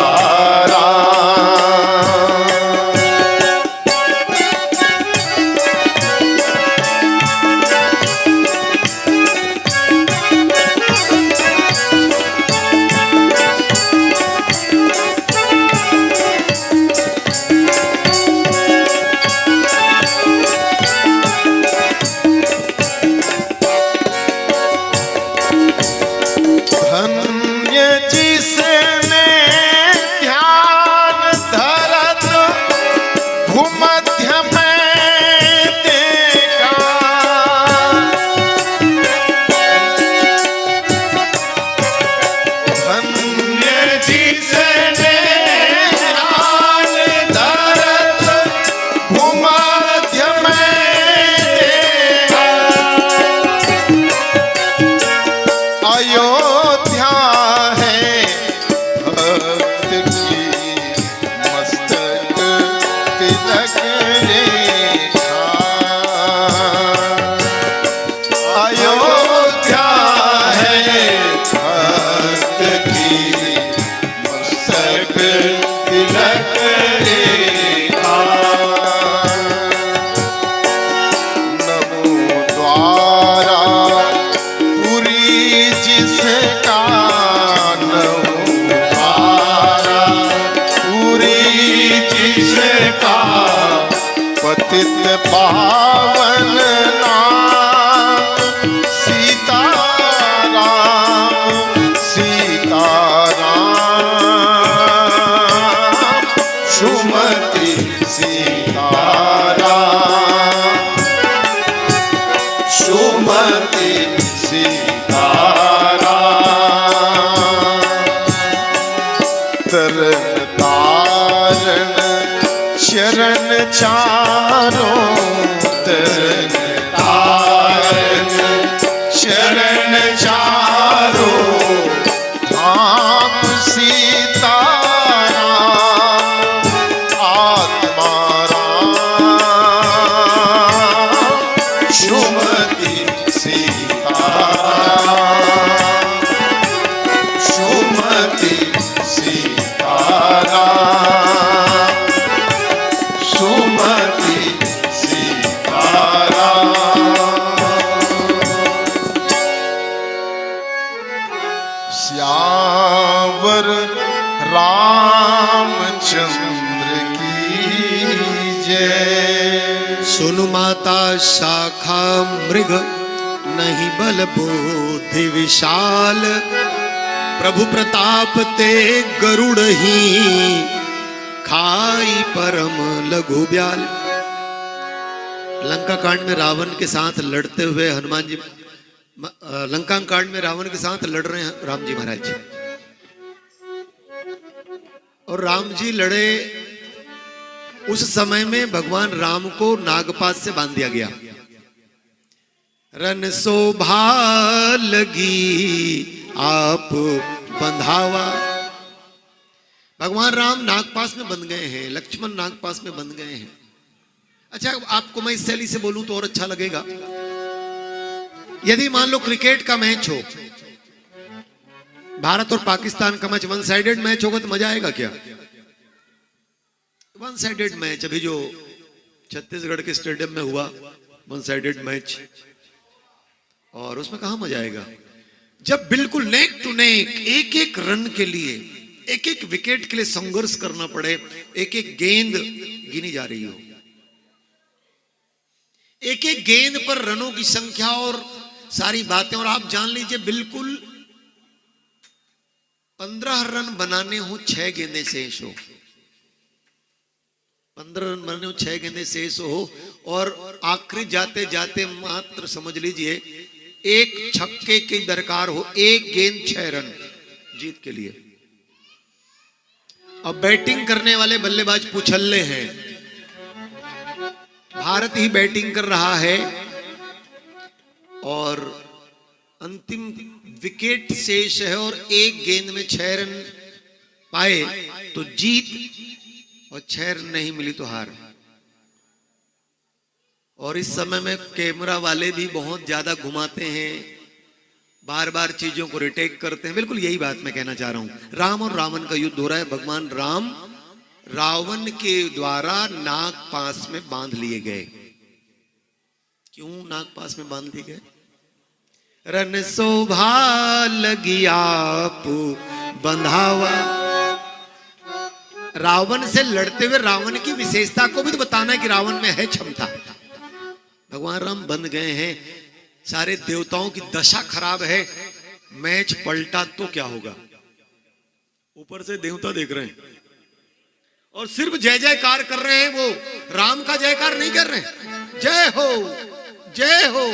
धन्य जिसने ध्यान धरत भूमध्य में देखा धन्य जिसने ध्यान धरत भूमध्य में देखा अयोध्या है भक्त की मस्तक तिलक रेखा अयोध्या है भक्त की मस्तक तिलक रेखा नमो द्वारा पुरी जिसका नवारा पूरी जिसका पतित पावन नाम सीताराम सीताराम सुमति सीताराम सुमति सीताराम सियावर रामचंद्र की जय। सुनु माता शाखा मृग नहीं बल बुद्धि विशाल, प्रभु प्रताप ते गरुड़ ही खाई परम लघु ब्याल। लंका कांड में रावण के साथ लड़ते हुए हनुमान जी, लंका कांड में रावण के साथ लड़ रहे हैं राम जी महाराज, और राम जी लड़े। उस समय में भगवान राम को नागपाश से बांध दिया गया। रन शोभा लगी आप बंधावा। भगवान राम नागपाश में बंध गए हैं, लक्ष्मण नागपाश में बंध गए हैं। अच्छा, आपको मैं इस शैली से बोलूं तो और अच्छा लगेगा। यदि मान लो क्रिकेट का मैच हो, भारत और पाकिस्तान का मैच, वन साइडेड मैच होगा तो मजा आएगा क्या? वन साइडेड मैच अभी जो छत्तीसगढ़ के स्टेडियम में हुआ, वन साइडेड मैच, और उसमें कहां मजा आएगा? जब बिल्कुल नेक टू नेक, एक एक रन के लिए, एक एक विकेट के लिए संघर्ष करना पड़े, एक एक गेंद गिनी जा रही हो, एक एक गेंद पर रनों की संख्या और सारी बातें, और आप जान लीजिए बिल्कुल 15 रन बनाने हो 6 गेंदें शेष हो, 15 रन बनाने हो 6 गेंदें शेष हो, और आखिरी जाते जाते मात्र समझ लीजिए एक छक्के की दरकार हो, एक गेंद 6 रन जीत के लिए। अब बैटिंग करने वाले बल्लेबाज पुछल्ले हैं, भारत ही बैटिंग कर रहा है और अंतिम विकेट शेष है और एक गेंद में 6 रन पाए तो जीत, और 6 रन नहीं मिली तो हार। और इस समय में कैमरा वाले भी बहुत ज्यादा घुमाते हैं, बार बार चीजों को रिटेक करते हैं। बिल्कुल यही बात मैं कहना चाह रहा हूं। राम और रावण का युद्ध हो रहा है। भगवान राम रावण के द्वारा नागपाश में बांध लिए गए। क्यों नागपाश में बांध लिए गए? रन शोभा लगी आप बंधावा। रावण से लड़ते हुए रावण की विशेषता को भी तो बताना है कि रावण में है क्षमता। भगवान राम बंध गए हैं, सारे देवताओं की दशा खराब है, मैच पलटा तो क्या होगा? ऊपर से देवता देख रहे हैं और सिर्फ जय जयकार कर रहे हैं, वो राम का जयकार नहीं कर रहे हैं। जय हो जय हो,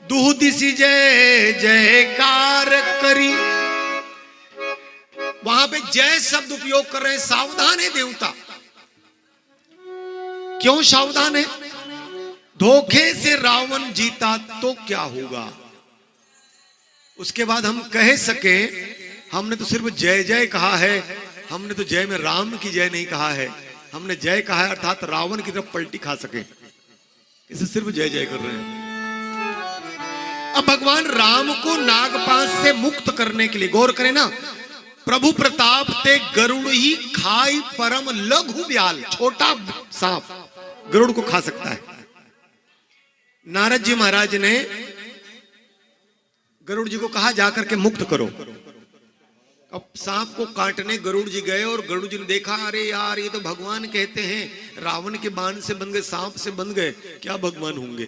दूह दिसी जय जयकार करी, वहां पे जय शब्द उपयोग कर रहे हैं। सावधान है देवता। क्यों सावधान है? धोखे से रावण जीता तो क्या होगा? उसके बाद हम कह सके हमने तो सिर्फ जय जय कहा है, हमने तो जय में राम की जय नहीं कहा है, हमने जय कहा है अर्थात रावण की तरफ पलटी खा सके, इसे सिर्फ जय जय कर रहे हैं। अब भगवान राम को नागपाश से मुक्त करने के लिए, गौर करें ना, प्रभु प्रताप ते गरुड़ ही खाई परम लघु ब्याल। छोटा सांप गरुड़ को खा सकता है। नारद जी महाराज ने गरुड़ जी को कहा जाकर के मुक्त करो। अब सांप को काटने गरुड़ जी गए और गरुड़ जी ने देखा, अरे यार ये तो भगवान कहते हैं, रावण के बाण से बंध गए, सांप से बंध गए, क्या भगवान होंगे?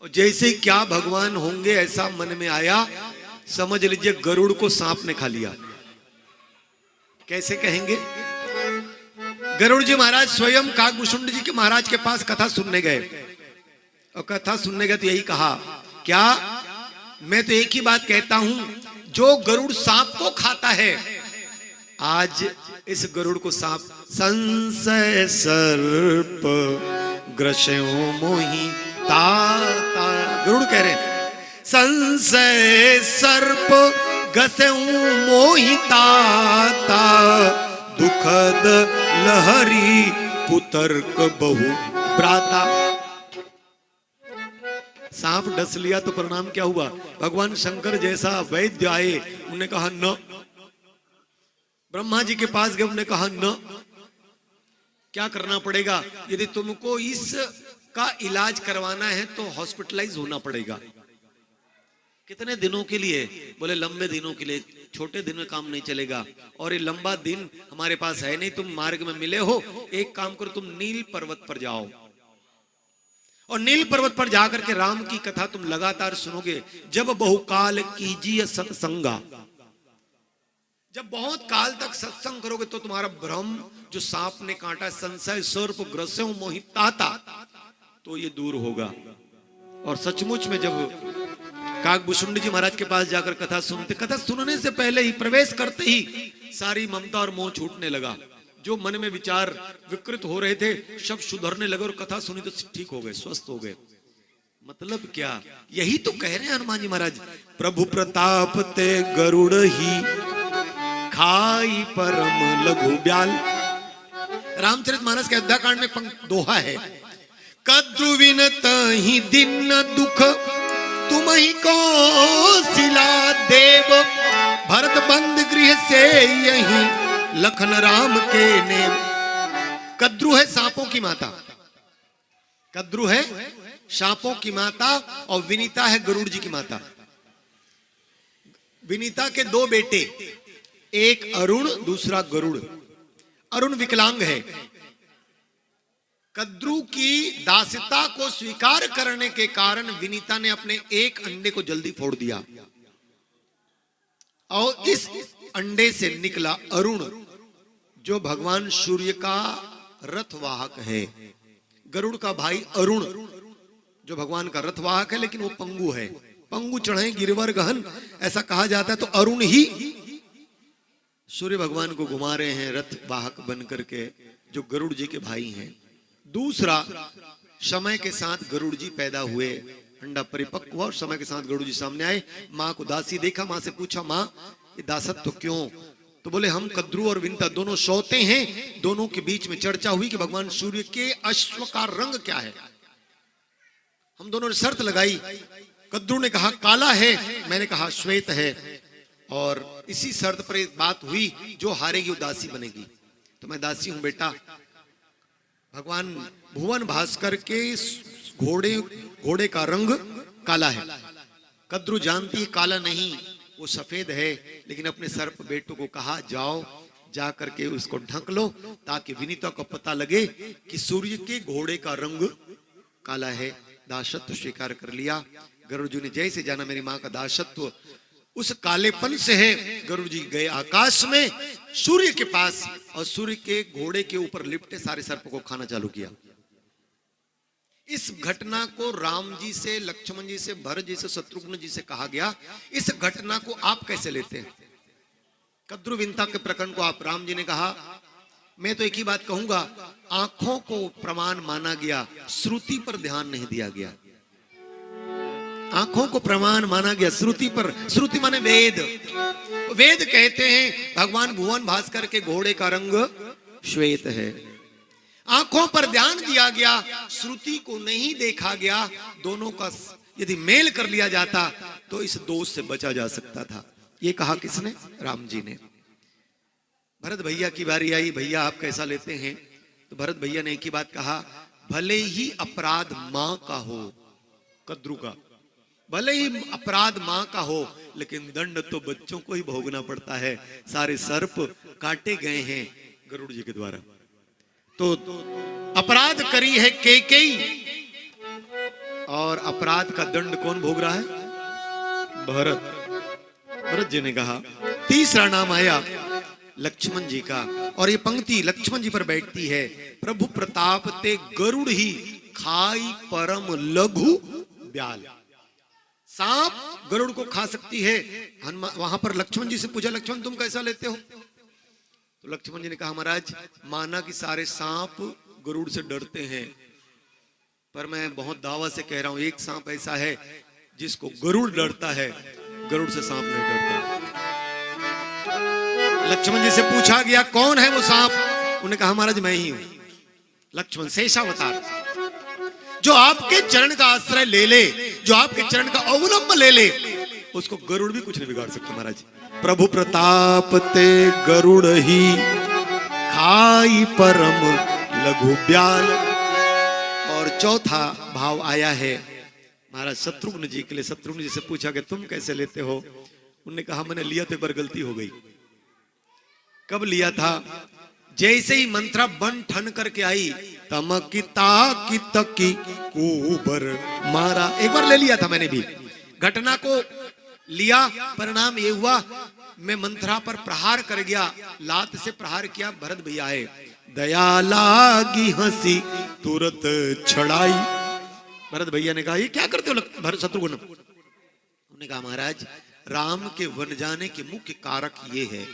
और जैसे ही क्या भगवान होंगे ऐसा मन में आया, समझ लीजिए गरुड़ को सांप ने खा लिया। कैसे कहेंगे? गरुड़ जी महाराज स्वयं काकभूषुंड जी के महाराज के पास कथा सुनने गए, और कथा सुनने गए तो यही कहा, क्या मैं तो एक ही बात कहता हूं, जो गरुड़ सांप को खाता है, आज इस गरुड़ को सांप संशय सर्प ग्रस्यो मोहि ताता। गरुड़ कह रहे हैं संशय सर्प ग्रस्यो मोहि ताता, दुखद लहरी कुतर्क बहु भ्राता। सांप डस लिया तो परिणाम क्या हुआ? भगवान शंकर जैसा वैद्य आए, उन्होंने कहा न। ब्रह्मा जी के पास गए, उन्होंने कहा न। क्या करना पड़ेगा? यदि तुमको इसका इलाज करवाना है तो हॉस्पिटलाइज होना पड़ेगा। कितने दिनों के लिए? बोले लंबे दिनों के लिए, छोटे दिन में काम नहीं चलेगा। और ये लंबा दिन हमारे पास है नहीं, तुम मार्ग में मिले हो, एक काम करो, तुम नील पर्वत पर जाओ और नील पर्वत पर जाकर के राम की कथा तुम लगातार सुनोगे। जब बहुकाल कीजिए सत्संगा, जब बहुत काल तक सत्संग करोगे तो तुम्हारा भ्रम, जो सांप ने काटा, संशय सर्प ग्रसो मोहिताता, तो ये दूर होगा। और सचमुच में जब काकभूषुंडी जी महाराज के पास जाकर कथा सुनते, कथा सुनने से पहले ही, प्रवेश करते ही सारी ममता और मोह छूटने लगा। जो मन में विचार विकृत हो रहे थे सब सुधरने लगे और कथा सुनी तो ठीक हो गए, स्वस्थ हो गए। मतलब क्या? यही तो कह रहे हैं हनुमान जी महाराज, प्रभु प्रताप ते गरुड़ ही खाई परम लघु ब्याल। रामचरितमानस के अयोध्याकांड में दोहा है, कद्रु विनत ही दिन दुख तुम ही को सिला देव, भरत बंद गृह से यही लखन राम के नेम। कद्रु है सांपों की माता, कद्रु है सांपों की माता और विनीता है गरुड़ जी की माता। विनीता के दो बेटे, एक अरुण दूसरा गरुड़। अरुण विकलांग है। कद्रु की दासिता को स्वीकार करने के कारण विनीता ने अपने एक अंडे को जल्दी फोड़ दिया और इस अंडे से निकला अरुण, जो भगवान सूर्य का रथवाहक है। गरुड़ का भाई अरुण जो भगवान का रथवाहक है, लेकिन वो पंगु है, पंगु चढ़े गिरवर गहन ऐसा कहा जाता है। तो अरुण ही सूर्य भगवान को घुमा रहे हैं रथ वाहक बन करके, जो गरुड़ जी के भाई हैं। दूसरा, समय के साथ गरुड़ जी पैदा हुए, अंडा परिपक्व हुआ और समय के साथ गरुड़ जी सामने आए। माँ को दासी देखा, माँ से पूछा, माँ ये दासत्व तो क्यों? तो बोले हम कद्रु और विनीता दोनों सौते हैं। दोनों के बीच में चर्चा हुई कि भगवान सूर्य के अश्व का रंग क्या है। हम दोनों ने शर्त लगाई, कद्रु ने कहा काला है, मैंने कहा श्वेत है, और इसी शर्त पर बात हुई जो हारेगी वो दासी बनेगी। तो मैं दासी हूं बेटा। भगवान भुवन भास्कर के घोड़े का रंग काला है। कद्रु जानती है काला नहीं, वो सफेद है, लेकिन अपने सर्प बेटों को कहा जाओ जा करके उसको ढक लो, ताकि विनीता को पता लगे कि सूर्य के घोड़े का रंग काला है। दासत्व स्वीकार कर लिया। गरुड़ जी ने जैसे जाना मेरी माँ का दासत्व उस कालेपन से है। गरुड़ जी गए आकाश में सूर्य के पास और सूर्य के घोड़े के ऊपर लिपटे सारे सर्प को खाना चालू किया। इस घटना को राम जी से, लक्ष्मण जी से, भरत जी से, शत्रुघ्न जी से कहा गया। इस घटना को आप कैसे लेते हैं? कद्रु विनीता के प्रकरण को आप, राम जी ने कहा, मैं तो एक ही बात कहूंगा, आंखों को प्रमाण माना गया, श्रुति पर ध्यान नहीं दिया गया। आंखों को प्रमाण माना गया, श्रुति पर। श्रुति माने वेद। वेद कहते हैं भगवान भुवन भास्कर के घोड़े का रंग श्वेत है। आंखों पर ध्यान दिया गया, श्रुति को नहीं देखा गया। दोनों का यदि मेल कर लिया जाता तो इस दोष से बचा जा सकता था। ये कहा किसने? राम जी ने। भरत भैया की बारी आई, भैया आप कैसा लेते हैं? तो भरत भैया ने एक ही बात कहा, भले ही अपराध मां का हो, कद्रु का, भले ही अपराध मां का हो, लेकिन दंड तो बच्चों को ही भोगना पड़ता है। सारे सर्प काटे गए हैं गरुड़ जी के द्वारा। तो अपराध करी है कैकेयी, और अपराध का दंड कौन भोग रहा है? भरत। भरत जी ने कहा। तीसरा नाम आया लक्ष्मण जी का, और ये पंक्ति लक्ष्मण जी पर बैठती है, प्रभु प्रताप ते गरुड़ ही खाई परम लघु ब्याल। सांप गरुड़ को खा सकती है। वहां पर लक्ष्मण जी से पूछा, लक्ष्मण तुम कैसा लेते हो? तो लक्ष्मण जी ने कहा, महाराज माना कि सारे सांप गरुड़ से डरते हैं, पर मैं बहुत दावा से कह रहा हूं, एक सांप ऐसा है जिसको गरुड़ डरता है, गरुड़ से सांप नहीं डरता। लक्ष्मण जी से पूछा गया, कौन है वो सांप? उन्होंने कहा, महाराज मैं ही हूं। लक्ष्मण शेषावतार, जो आपके चरण का आश्रय ले ले, जो आपके चरण का अवलंब ले ले, उसको गरुड़ भी कुछ नहीं बिगाड़ सकता। महाराज प्रभु प्रताप ते गरुड़ ही खाई परम लघु ब्याल। और चौथा भाव आया है, महाराज शत्रुघ्न जी के लिए, शत्रुघ्न जी से पूछा कि तुम कैसे लेते हो? उन्होंने कहा मैंने लिया तो एक बार गलती हो गई। कब लिया था? जैसे ही मंत्रा बन ठन करके आई, तमकिता की तकी कुबर मारा, एक बार ले लिया था मैंने भी, घटना को लिया, परिणाम ये हुआ मैं मंत्रा पर प्रहार कर गया, लात से प्रहार किया, भरत भैया आए, दया लागी हंसी तुरंत छड़ाई। भरत भैया ने कहा ये क्या करते हो भरत शत्रुघ्न? उन्होंने कहा महाराज राम के वन जाने के मुख्य कारक ये है,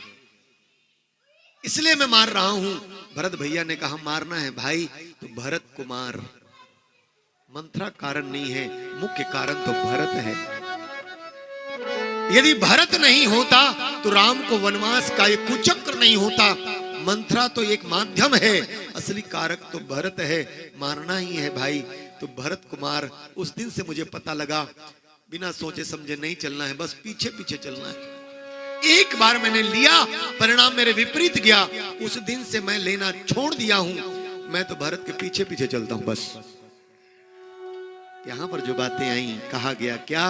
इसलिए मैं मार रहा हूं। भरत भैया ने कहा मारना है भाई तो भरत को मार, मंत्रा कारण नहीं है, मुख्य कारण तो भरत है। यदि भरत नहीं होता तो राम को वनवास का एक कुचक्र नहीं होता। मंत्रा तो एक माध्यम है, असली कारक तो भरत है, मारना ही है भाई तो भरत को मार। उस दिन से मुझे पता लगा बिना सोचे समझे नहीं चलना है, बस पीछे पीछे चलना है। एक बार मैंने लिया, परिणाम मेरे विपरीत गया, उस दिन से मैं लेना छोड़ दिया हूं, मैं तो भरत के पीछे पीछे चलता हूं बस। यहां पर जो बातें आई, कहा गया क्या,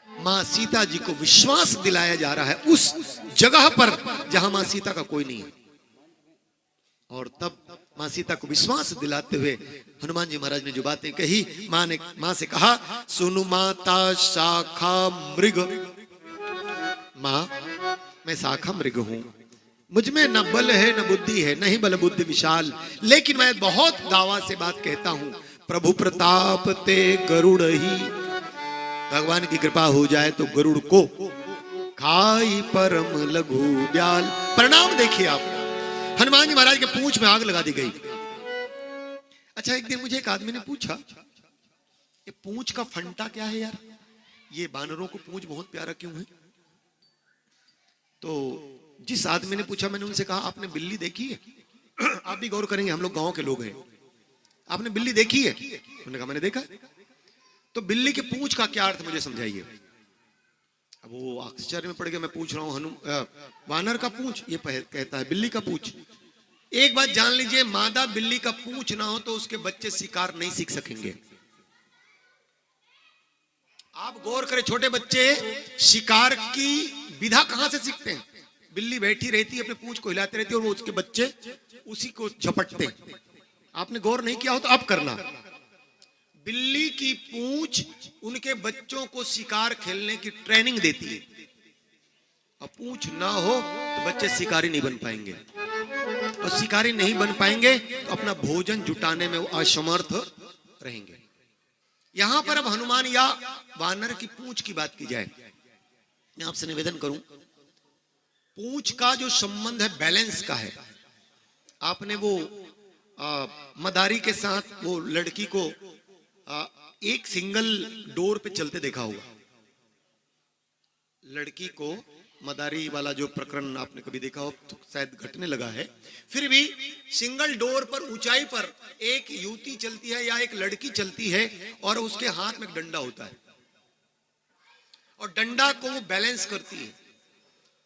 मां सीता जी को विश्वास दिलाया जा रहा है उस जगह पर जहां मां सीता का कोई नहीं है, और तब मां सीता को विश्वास दिलाते हुए हनुमान जी महाराज ने जो बातें कही, मां से कहा सुनु माता शाखा मृग, मां मैं शाखा मृग हूं, मुझ में न बल है न बुद्धि है, नहीं बल बुद्धि विशाल, लेकिन मैं बहुत दावा से बात कहता हूं, प्रभु प्रताप ते गरुड़ ही, भगवान की कृपा हो जाए तो गरुड़ को खाई परम लघु ब्याल। परिणाम देखिए आप, हनुमान जी महाराज के पूंछ में आग लगा दी गई। अच्छा एक दिन मुझे एक आदमी ने पूछा ये पूंछ का फंटा क्या है यार, ये बानरों को पूंछ बहुत प्यारा क्यों है? तो जिस आदमी ने पूछा मैंने उनसे कहा आपने बिल्ली देखी है? आप भी गौर करेंगे, हम लोग गांव के लोग हैं, आपने बिल्ली देखी है? उन्होंने कहा मैंने देखा। तो बिल्ली के पूंछ का क्या अर्थ मुझे समझाइए। अब वो आश्चर्य में पड़ गया, मैं पूछ रहा हूं वानर का पूंछ, ये कहता है बिल्ली का पूंछ। एक बात जान लीजिए, मादा बिल्ली का पूंछ ना हो तो उसके बच्चे शिकार नहीं सीख सकेंगे। आप गौर करें, छोटे बच्चे शिकार की विधा कहां से सीखते हैं? बिल्ली बैठी रहती है, अपने पूंछ को हिलाते रहती है और वो उसके बच्चे उसी को झपटते हैं। आपने गौर नहीं किया हो तो अब करना, बिल्ली की पूंछ उनके बच्चों को शिकार खेलने की ट्रेनिंग देती है, और पूंछ ना हो तो बच्चे शिकारी नहीं बन पाएंगे, और शिकारी नहीं बन पाएंगे तो अपना भोजन जुटाने में वो असमर्थ रहेंगे। यहां पर अब हनुमान या वानर की पूंछ की बात की जाए, मैं आपसे निवेदन करूं, पूंछ का जो संबंध है बैलेंस का है। आपने वो मदारी के साथ वो लड़की को एक सिंगल डोर पे चलते देखा होगा। लड़की को मदारी वाला जो प्रकरण आपने कभी देखा हो तो शायद घटने लगा है, फिर भी सिंगल डोर पर ऊंचाई पर एक युवती चलती है या एक लड़की चलती है और उसके हाथ में एक डंडा होता है, और डंडा को वो बैलेंस करती है।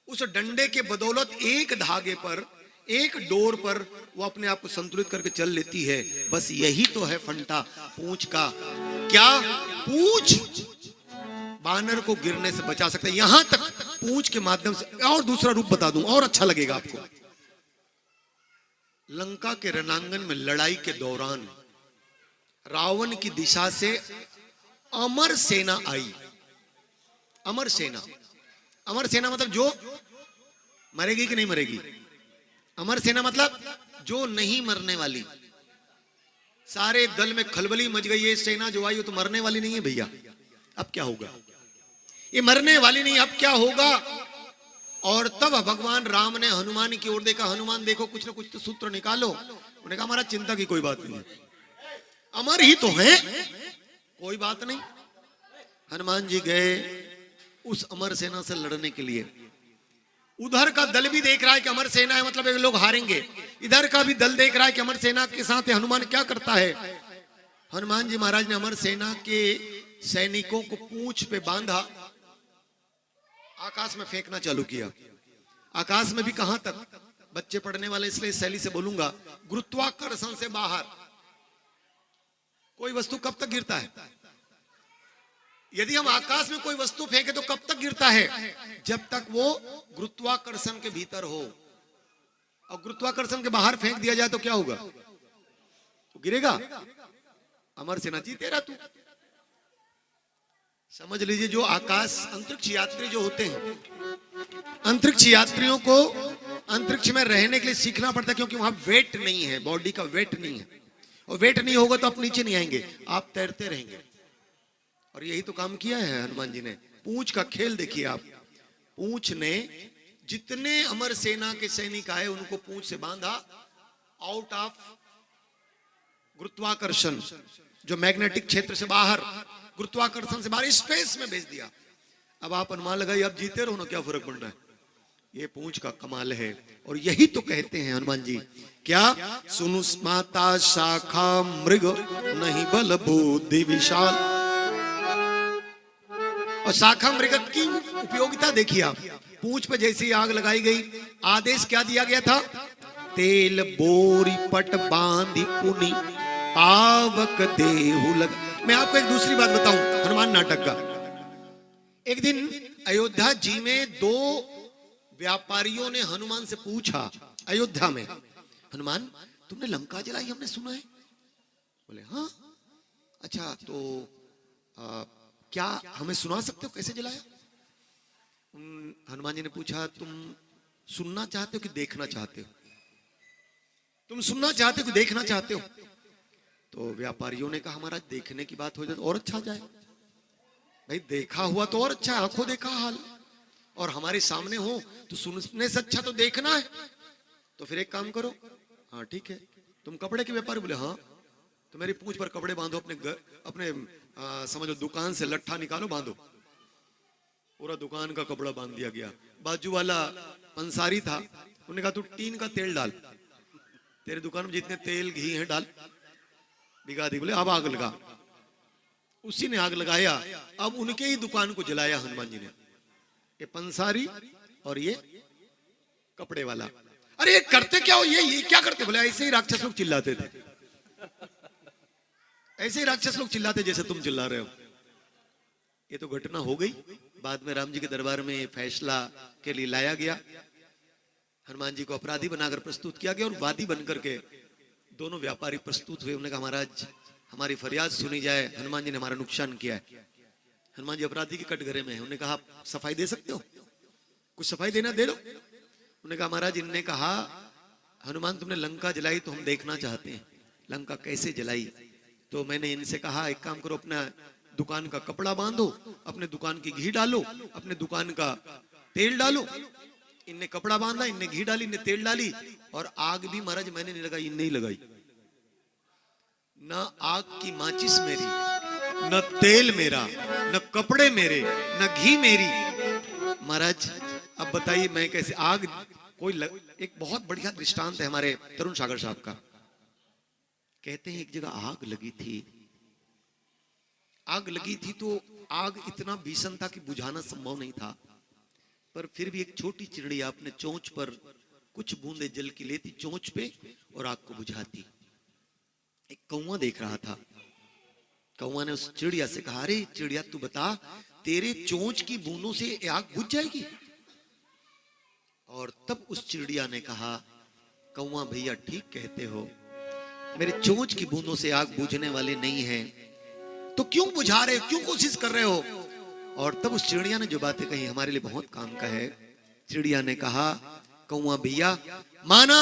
उस डंडे के बदौलत एक धागे पर, एक डोर पर वो अपने आप को संतुलित करके चल लेती है। बस यही तो है फंटा पूंछ का। क्या पूंछ बानर को गिरने से बचा सकता है? यहां तक पूंछ के माध्यम से। और दूसरा रूप बता दूं और अच्छा लगेगा आपको। लंका के रणांगन में लड़ाई के दौरान रावण की दिशा से अमर सेना आई। अमर सेना, अमर सेना मतलब जो मरेगी कि नहीं मरेगी। अमर सेना मतलब जो नहीं मरने वाली। सारे दल में खलबली मच गई, ये सेना जो आई वो तो मरने वाली नहीं है भैया, अब क्या होगा? ये मरने वाली नहीं, अब क्या होगा? और तब भगवान राम ने हनुमान की ओर देखा, हनुमान देखो कुछ ना कुछ तो सूत्र निकालो। उन्होंने कहा हमारा चिंता की कोई बात नहीं है, अमर ही तो है, कोई बात नहीं। हनुमान जी गए उस अमर सेना से लड़ने के लिए। उधर का दल भी देख रहा है कि अमर सेना है, मतलब ये लोग हारेंगे। इधर का भी दल देख रहा है कि अमर सेना के साथ हनुमान क्या करता है। हनुमान जी महाराज ने अमर सेना के सैनिकों को पूंछ पे बांधा, आकाश में फेंकना चालू किया। आकाश में भी कहां तक? बच्चे पढ़ने वाले इसलिए शैली से बोलूंगा, गुरुत्वाकर्षण से बाहर कोई वस्तु कब तक गिरता है? यदि हम आकाश में कोई वस्तु फेंके तो कब तक गिरता है? जब तक वो गुरुत्वाकर्षण के भीतर हो। और गुरुत्वाकर्षण के बाहर फेंक दिया जाए तो क्या होगा? तो गिरेगा। अमर सेना जी तेरा तू समझ लीजिए, जो आकाश अंतरिक्ष यात्री जो होते हैं, अंतरिक्ष यात्रियों को अंतरिक्ष में रहने के लिए सीखना पड़ता है, क्योंकि वहां वेट नहीं है, बॉडी का वेट नहीं है, और वेट नहीं होगा तो आप नीचे नहीं आएंगे, आप तैरते रहेंगे। और यही तो काम किया है हनुमान जी ने। पूंछ का खेल देखिए आप, पूंछ ने जितने अमर सेना के सैनिक आए उनको पूंछ से बांधा, आउट ऑफ गुरुत्वाकर्षण, जो मैग्नेटिक क्षेत्र से बाहर, गुरुत्वाकर्षण से बाहर स्पेस में भेज दिया। अब आप अनुमान लगाइए, आप जीते रहो ना, क्या फर्क पड़ रहा है? ये पूंछ का कमाल है। और यही तो कहते हैं हनुमान जी, क्या? सुनु माता शाखा मृग नहीं बल बुद्धि विशाल। और शाखा मृग की उपयोगिता देखिए आप। पूंछ पे जैसी आग लगाई गई, आदेश क्या दिया गया था? तेल बोरी पट बांधी पुनी पावक देहु लग। मैं आपको एक दूसरी बात बताऊं हनुमान नाटक का। एक दिन अयोध्या जी में दो व्यापारियों ने हनुमान से पूछा, अयोध्या में, हनुमान तुमने लंका जलाई हमने सुना है। बोले हाँ। अच्छा तो क्या हमें सुना सकते हो कैसे जलाया? हनुमान जी ने पूछा, तुम सुनना चाहते हो कि देखना चाहते हो? तुम सुनना चाहते हो कि देखना चाहते हो? तो व्यापारियों ने कहा, हमारा देखने की बात हो जाए तो और अच्छा जाए। भाई देखा हुआ तो और अच्छा, आंखों देखा हाल, और हमारे सामने हो तो सुनने से अच्छा तो देखना है। तो फिर एक काम करो, हाँ ठीक है, तुम कपड़े के व्यापारी? बोले हाँ। तो मेरी पूंछ पर कपड़े बांधो, अपने समझो दुकान से लट्ठा निकालो, बांधो। पूरा दुकान का कपड़ा बांध दिया गया। बाजू वाला पंसारी था, उन्होंने कहा तू टीन का तेल डाल, तेरे दुकान में जितने तेल घी है डाल, बिगा दी। बोले अब आग लगा। उसी ने आग लगाया। अब उनके ही दुकान को जलाया हनुमान जी ने, ये पंसारी और ये कपड़े वाला। अरे ये करते क्या हो? ये क्या करते? बोले ऐसे ही राक्षस लोग चिल्लाते थे, ऐसे ही राक्षस लोग चिल्लाते जैसे तुम चिल्ला रहे हो। ये तो घटना हो गई। बाद में राम जी के दरबार में फैसला के लिए लाया गया। हनुमान जी को अपराधी बनाकर प्रस्तुत किया गया और वादी बनकर के दोनों व्यापारी प्रस्तुत हुए। उन्होंने कहा महाराज हमारी फरियाद सुनी जाए, हनुमान जी ने हमारा नुकसान किया है। हनुमान जी अपराधी के कटघरे में है। उन्होंने कहा सफाई दे सकते हो? कुछ सफाई देना दे दो। उन्होंने कहा महाराज इनने कहा हनुमान तुमने लंका जलाई तो हम देखना चाहते हैं लंका कैसे जलाई। तो मैंने इनसे कहा एक काम करो, अपना दुकान का कपड़ा बांधो, अपने दुकान की घी डालो, अपने दुकान का तेल डालो। इनने कपड़ा बांधा, इनने घी डाली, इनने तेल डाली, और आग भी महाराज मैंने नहीं लगाई, इनने ही लगाई। न आग की माचिस मेरी, न तेल मेरा, न कपड़े मेरे, न घी मेरी। महाराज अब बताइए मैं कैसे आग एक बहुत बढ़िया दृष्टांत है हमारे तरुण सागर साहब का। कहते हैं एक जगह आग लगी थी। आग लगी थी तो आग इतना भीषण था कि बुझाना संभव नहीं था, पर फिर भी एक छोटी चिड़िया अपने चोंच पर कुछ बूंदे जल की लेती चोंच पे और आग को बुझाती। एक कौवा देख रहा था। कौवा ने उस चिड़िया से कहा, अरे चिड़िया तू बता तेरे चोंच की बूंदों से आग बुझ जाएगी? और तब उस चिड़िया ने कहा, कौवा भैया ठीक कहते हो, मेरे चोंच की बूंदों से आग बुझने वाली नहीं है, तो क्यों बुझा रहे हो, क्यों कोशिश कर रहे हो? और तब उस चिड़िया ने जो बातें कही हमारे लिए बहुत काम का है। चिड़िया ने कहा, कौवा भैया माना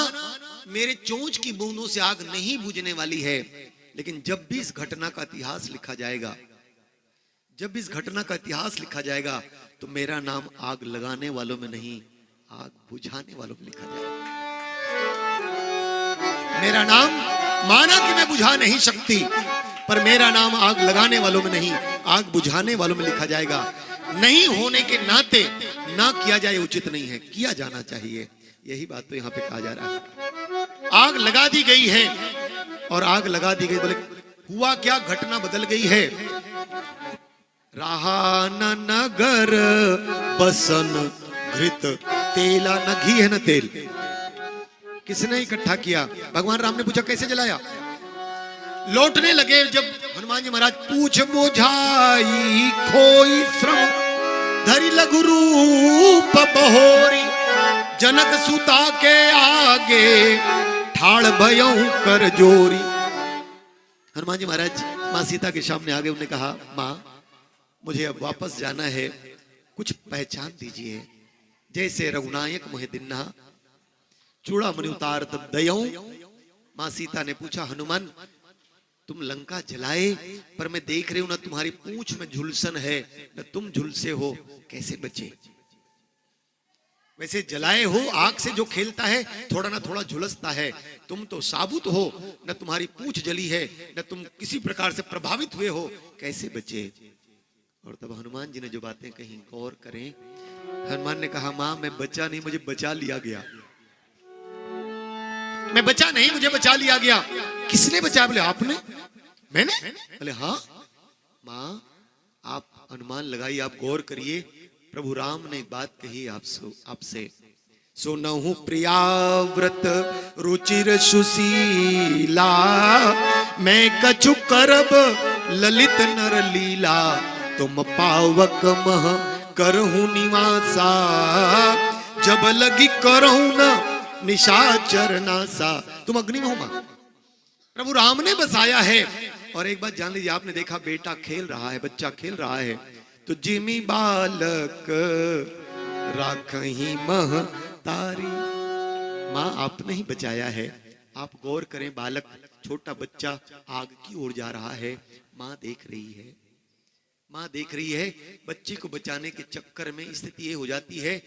मेरे चोंच की बूंदों से आग नहीं बुझने वाली है, लेकिन जब भी इस घटना का इतिहास लिखा जाएगा, जब भी इस घटना का इतिहास लिखा जाएगा तो मेरा नाम आग लगाने वालों में नहीं, आग बुझाने वालों में लिखा जाएगा। मेरा नाम माना कि मैं बुझा नहीं सकती, पर मेरा नाम आग लगाने वालों में नहीं, आग बुझाने वालों में लिखा जाएगा। नहीं होने के नाते ना किया जाए उचित नहीं है, किया जाना चाहिए। यही बात तो यहाँ पे कहा जा रहा है। आग लगा दी गई है और आग लगा दी गई, बोले हुआ क्या, घटना बदल गई है। रहा न नगर बसन घृत तेला, न घी है न तेल। किसने इकट्ठा किया? भगवान राम ने पूछा कैसे जलाया? लौटने लगे जब हनुमान जी महाराज, पूछ बुझाई खोई श्रम धरि लघु रूप बहोरी, जनक सुता के आगे ठाड़ भयऊ कर जोरी। हनुमान जी महाराज माँ सीता के सामने आगे, उन्होंने कहा, माँ मुझे अब वापस जाना है, कुछ पहचान दीजिए। जैसे रघुनायक मोहे दिन्हा, चूड़ामणि उतार तब दयऊ। माँ सीता ने पूछा, हनुमान तुम लंका जलाए, पर मैं देख रही हूं ना तुम्हारी पूंछ में झुलसन है, न तुम झुलसे हो, कैसे बचे? वैसे जलाए हो, आग से जो खेलता है थोड़ा ना थोड़ा झुलसता है, तुम तो साबुत हो, न तुम्हारी पूंछ जली है, न तुम किसी प्रकार से प्रभावित हुए हो, कैसे बचे? और तब हनुमान जी ने जो बातें कही गौर करें। हनुमान ने कहा, मां मैं बचा नहीं, मुझे बचा लिया गया। मैं बचा नहीं, मुझे बचा लिया गया। किसने बचाया? बोले आपने। मैंने? बोले हाँ। मां आप अनुमान लगाइए, आप गौर करिए। प्रभु राम ने एक बात कही आपसे, सुनहु प्रियाव्रत रुचिर सुशीला, मैं कछु करब ललित नर लीला, तुम पावक मह करहु निवासा, जब लगी करहु न निशाचर नासा। तुम अग्नि में हो मां, प्रभु राम ने बसाया है। और एक बात जान लीजिए, आपने देखा बेटा खेल रहा है, बच्चा खेल रहा है, तो जिमी बालक राखही मह तारी। मां आपने ही बचाया है। आप गौर करें, बालक छोटा बच्चा आग की ओर जा रहा है, मां देख रही है। मां देख रही है। बच्चे को बचाने के चक्कर में स्थिति ये हो जाती है,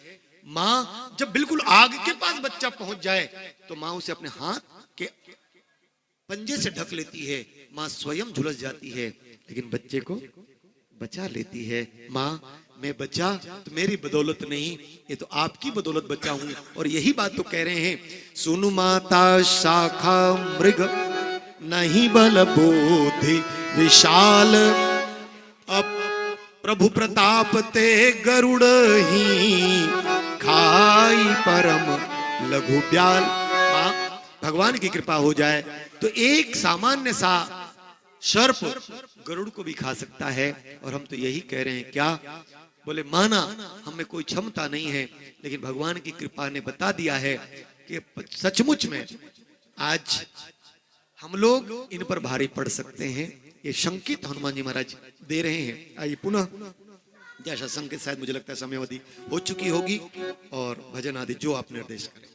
मां जब बिल्कुल आग के पास बच्चा पहुंच जाए तो मां उसे अपने हाथ के पंजे से ढक लेती है, मां स्वयं झुलस जाती है, लेकिन बच्चे को बचा लेती है। मां मैं बचा तो मेरी बदौलत नहीं, ये तो आपकी बदौलत बचा हूं। और यही बात तो कह रहे हैं, सुनु माता शाखा मृग नहीं बल बोधि विशाल, अब प्रभु प्रताप ते गरुड़ ही खाई परम लघु ब्याल। मां भगवान की कृपा हो जाए तो एक सामान्य सा सर्प गरुड़ को भी खा सकता है। और हम तो यही कह रहे हैं, क्या? बोले माना हमें कोई क्षमता नहीं है, लेकिन भगवान की कृपा ने बता दिया है कि सचमुच में आज हम लोग इन पर भारी पड़ सकते हैं। ये संकेत हनुमान जी महाराज दे रहे हैं। आइए पुनः जैसा संकेत शायद मुझे लगता है समयावधि हो चुकी होगी, और भजन आदि जो आप निर्देश करें।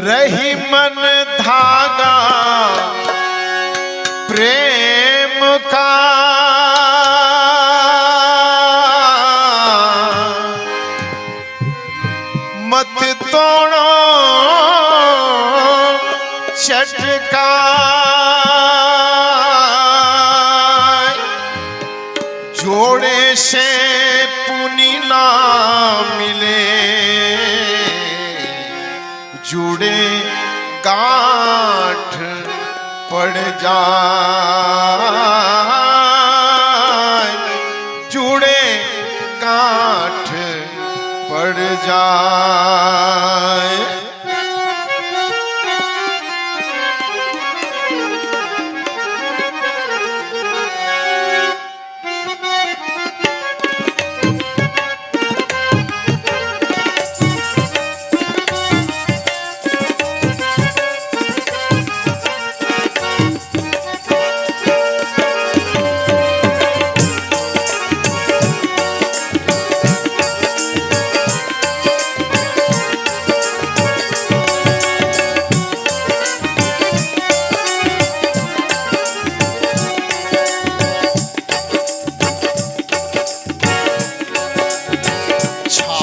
रही मन धागा प्रेम का, मत तोड़ो चटका, जोड़े से पुनि ना मिले, जुड़े गांठ पड़ जाए, जुड़े गांठ पड़ जाए।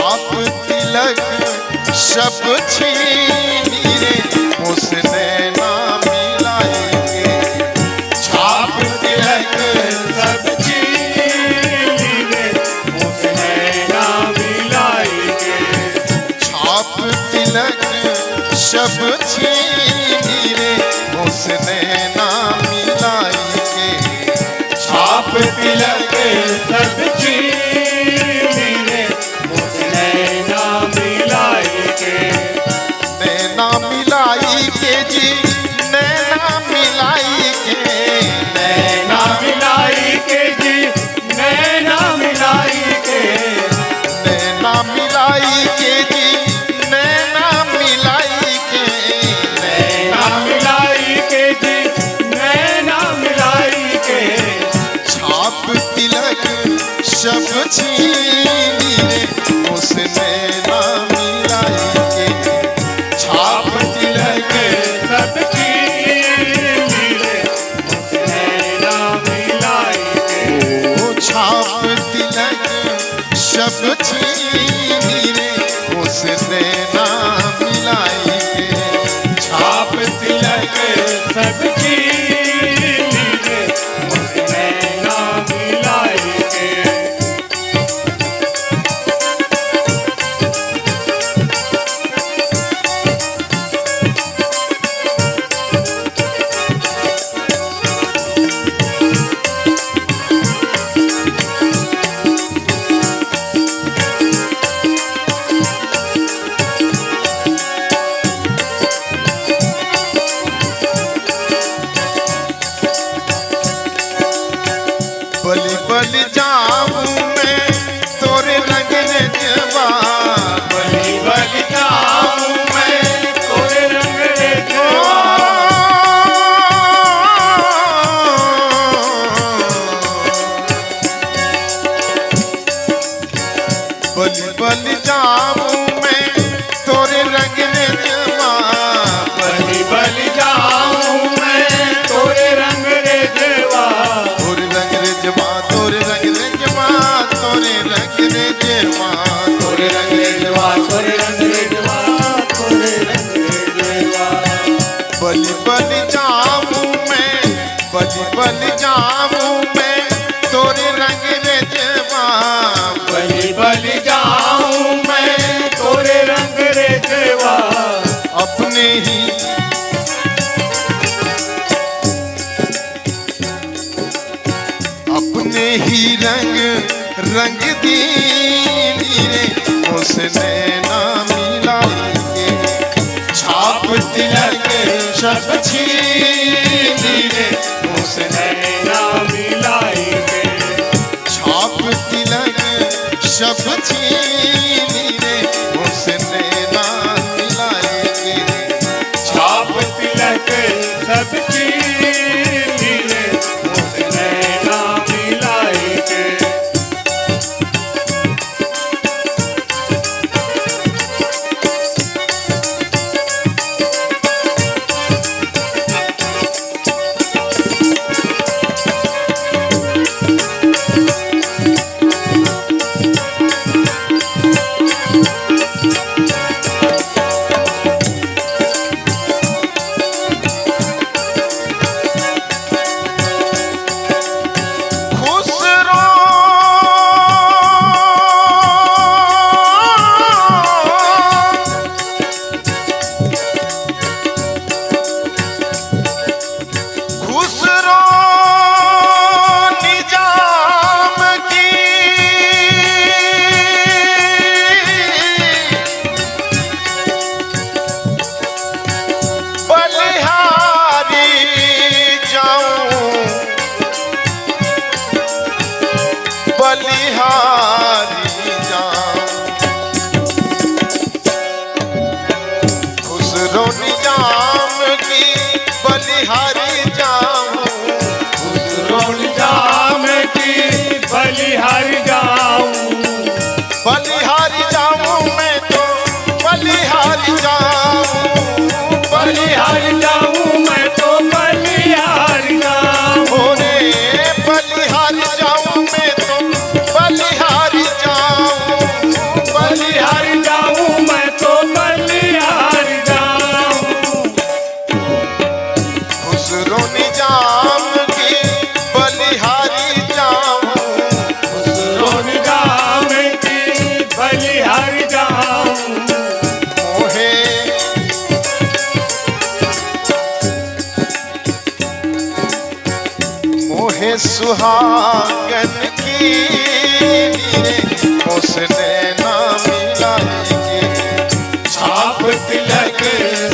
छाप तिलक सब छीनी रे उसने ना मिलाएंगे। छाप तिलक सब छीनी रे उसने ना मिलाएंगे। छाप तिलक सब छीनी रे उसने ना मिलाएंगे। छाप तिलक सब छीनी रे उसने ना मिलाएंगे। नैना मिलाई के जी नैना मिलाई के नैना मिलाई के जी नैना मिलाई के नैना मिलाई के जी नैना मिलाई के नैना मिलाई के जी नैना मिलाई के। छाप तिलक सब छीनी रे उस नैना मिलाई के। छाप तिलक सब छीनी रे उसने ना मिलाई के। ओ छाप तिलक सब छीनी रे उस नैना मिलाई के। छाप तिलक सब छीनी रे उसने ना मिलाई के। बलि बलि जाऊं मैं तोरे रंग रे जवान। बलि बलि जाऊं मैं तोरे रंग रे बलि बलि जाऊं मैं तोरे रंग रे जवान। बलि बलि जाऊं मैं तोरे रंग रे जवान। तोरे रंग रे जवान तोरे रंग रे जवान तोरे रंग रे जवान तोरे रंग रे जवान तोरे रंग रे जवान तोरे रंग रे जवान। बलि बलि जाऊं मैं बलि बलि जाऊं मैं तोरे रंग रे जवान। बलि बलि जाऊं मैं तोरे रंग रे जवान। अपने ही अपने ही रंग दीनी रे उसने ना मिलाई के। छाप तिलक सब छीनी रे उसने ना मिलाई के। छाप तिलक सब छीनी रे उसने ना मिलाई के। छाप तिलक सब छीनी रे उसने ना मिलाई के। बलिहारी जाऊं रोड जाम की बलिहारी जाऊं। बलिहारी जाऊं मैं तो बलिहारी जाऊं बलिहारी जाऊं मैं तो बलिहारी जाऊं। रे बलिहारी जाऊं मैं तो बलिहारी जाऊं बलिहारी सुहागन की उसने ना मिलाई के छाप तिलक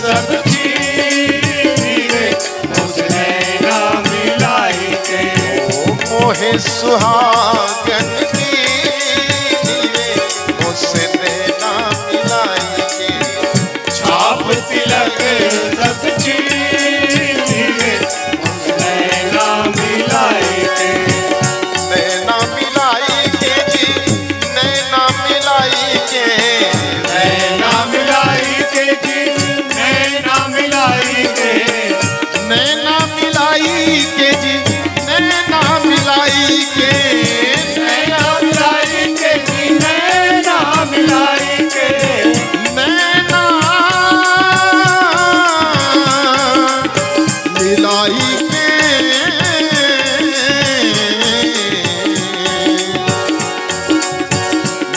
सब उसने ना मिलाई के मोहे सुहागन की उसने ना मिलाई के छाप तिलक सब उसने ना मिलाई के नैना मिलाई के जी नैना मिलाई के नैना मिलाई के जी नैना मिलाई के नैना मिलाई के जी नैना मिलाई के नैना मिलाई के जी नैना मिलाई के नैना मिलाई के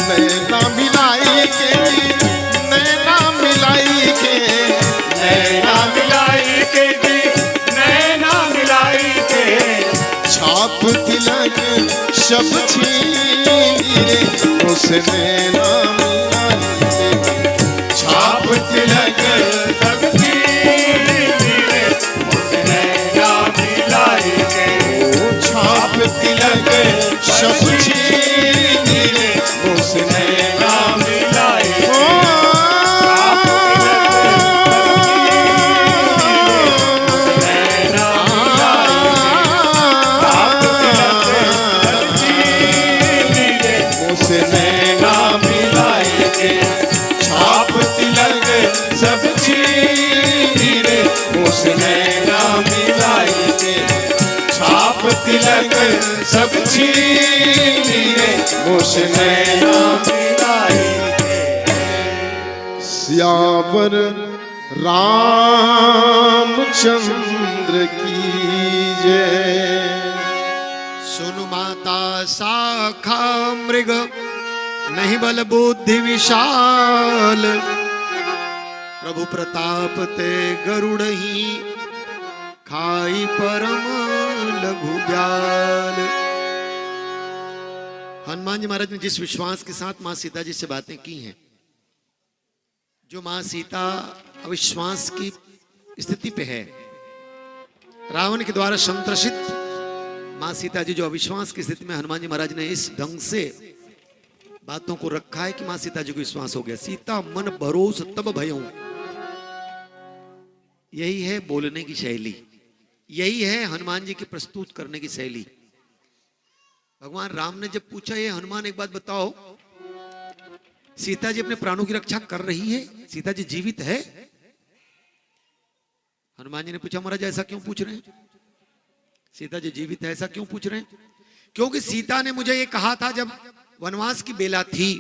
नैना मिलाई के जी नैना मिलाई के नैना मिलाई के जी नैना मिलाई के छाप तिलक शब छीरे उसने ना मिलाई के छाप तिलक सब उसने ना मिलाई के छाप तिलक शब छीरे उसने ना मिलाई ओ नैना उसने ना मिलाई के छाप तिलक सब उसने ना मिलाई के छाप तिलक सब उसने ना मिलाई के सियावर रामचंद्र की जय सुनु माता शाखा मृग नहीं बल बुद्धि विशाल प्रभु प्रताप ते गरुड़ ही खाई परम लघु ब्याल। हनुमान जी महाराज ने जिस विश्वास के साथ मां सीता जी से बातें की हैं, जो मां सीता अविश्वास की स्थिति पे है, रावण के द्वारा संतर्षित मां सीता जी जो अविश्वास की स्थिति में, हनुमान जी महाराज ने इस ढंग से बातों को रखा है कि मां सीता जी को विश्वास हो गया। सीता मन भरोस तब भयों, यही है बोलने की शैली, यही है हनुमान जी की प्रस्तुत करने की शैली। भगवान राम ने जब पूछा, ये हनुमान एक बात बताओ, सीता जी अपने प्राणों की रक्षा कर रही है, सीता जी जीवित है? हनुमान जी ने पूछा, महाराज ऐसा क्यों पूछ रहे हैं? सीता जी जीवित है ऐसा क्यों पूछ रहे हैं? क्योंकि सीता ने मुझे ये कहा था जब वनवास की बेला थी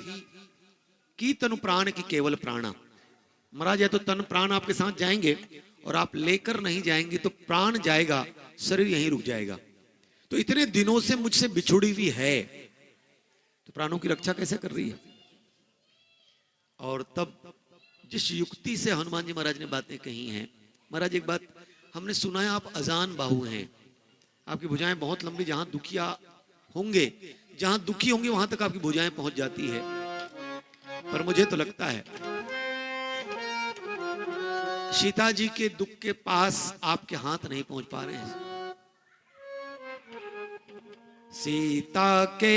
कि तनु प्राण की केवल प्राणा। महाराज या तो तन प्राण आपके साथ जाएंगे और आप लेकर नहीं जाएंगे तो प्राण जाएगा, शरीर यहीं रुक जाएगा। तो इतने दिनों से मुझसे बिछुड़ी हुई है तो प्राणों की रक्षा कैसे कर रही है? और तब जिस युक्ति से हनुमान जी महाराज ने बातें कही हैं, महाराज एक बात हमने सुना है, आप अजान बाहु हैं, आपकी भुजाएं बहुत लंबी, जहां दुखिया होंगे, जहां दुखी होंगे वहां तक आपकी भुजाएं पहुंच जाती है। पर मुझे तो लगता है सीता जी के दुख के पास आपके हाथ नहीं पहुंच पा रहे हैं। सीता के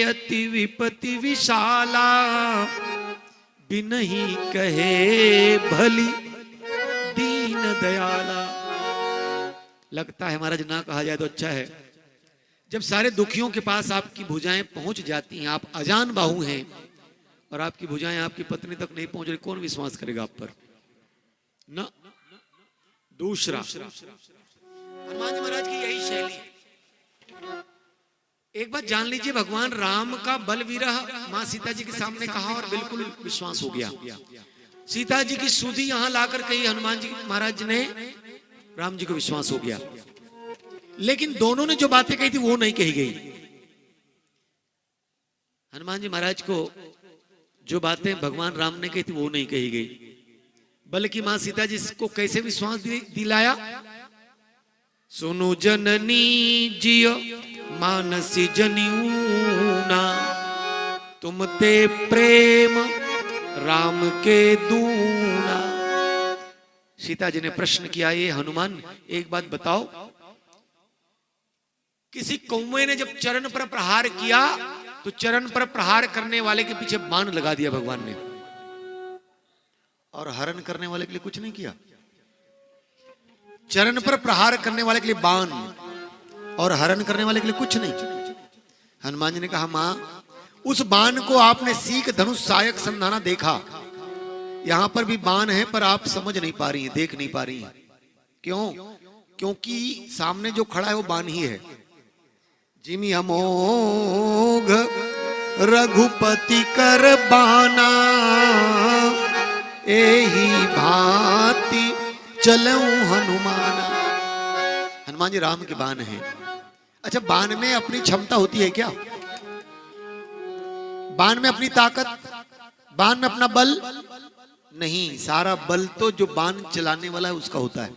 अति विपति विशाला, बिनहि कहे भली दीन दयाला। लगता है महाराज ना कहा जाए तो अच्छा है। जब सारे दुखियों के पास आपकी भुजाएं पहुंच जाती हैं, आप अजान बाहु हैं और आपकी भुजाएं आपकी पत्नी तक नहीं पहुंच रही, कौन विश्वास करेगा आप पर? ना। दूसरा, हनुमान जी महाराज की यही शैली है। एक बात जान लीजिए, भगवान राम का बल विरह मां सीता जी के सामने कहा और बिल्कुल विश्वास हो गया। सीता जी की सुधि यहां लाकर कही, हनुमान जी महाराज ने राम जी को विश्वास हो गया। लेकिन दोनों ने जो बातें कही थी वो नहीं कही गई। हनुमान जी महाराज को जो बातें भगवान राम ने कही थी वो नहीं कही गई, बल्कि मां सीता जी को कैसे विश्वास दिलाया? सुनो जननी जियो मानसी जनियूना, तुम ते प्रेम राम के दूना। सीता जी ने प्रश्न किया, ये हनुमान एक बात बताओ, किसी कौवे ने जब चरण पर प्रहार किया तो चरण पर प्रहार करने वाले के पीछे बाण लगा दिया भगवान ने, और हरण करने वाले के लिए कुछ नहीं किया। चरण पर प्रहार करने वाले के लिए बाण और हरण करने वाले के लिए कुछ नहीं। हनुमान जी ने कहा, मां उस बाण को आपने सीख धनुष सहायक संधाना देखा, यहां पर भी बाण है पर आप समझ नहीं पा रही हैं, देख नहीं पा रही हैं। क्यों? क्योंकि सामने जो खड़ा है वो बाण ही है। जिमि अमोघ रघुपति कर बाना, एही भांति चलऊं हनुमाना। हनुमान जी राम के बाण हैं। अच्छा, बाण में अपनी क्षमता होती है क्या? बाण में अपनी ताकत, बाण में अपना बल नहीं, सारा बल तो जो बाण चलाने वाला है उसका होता है।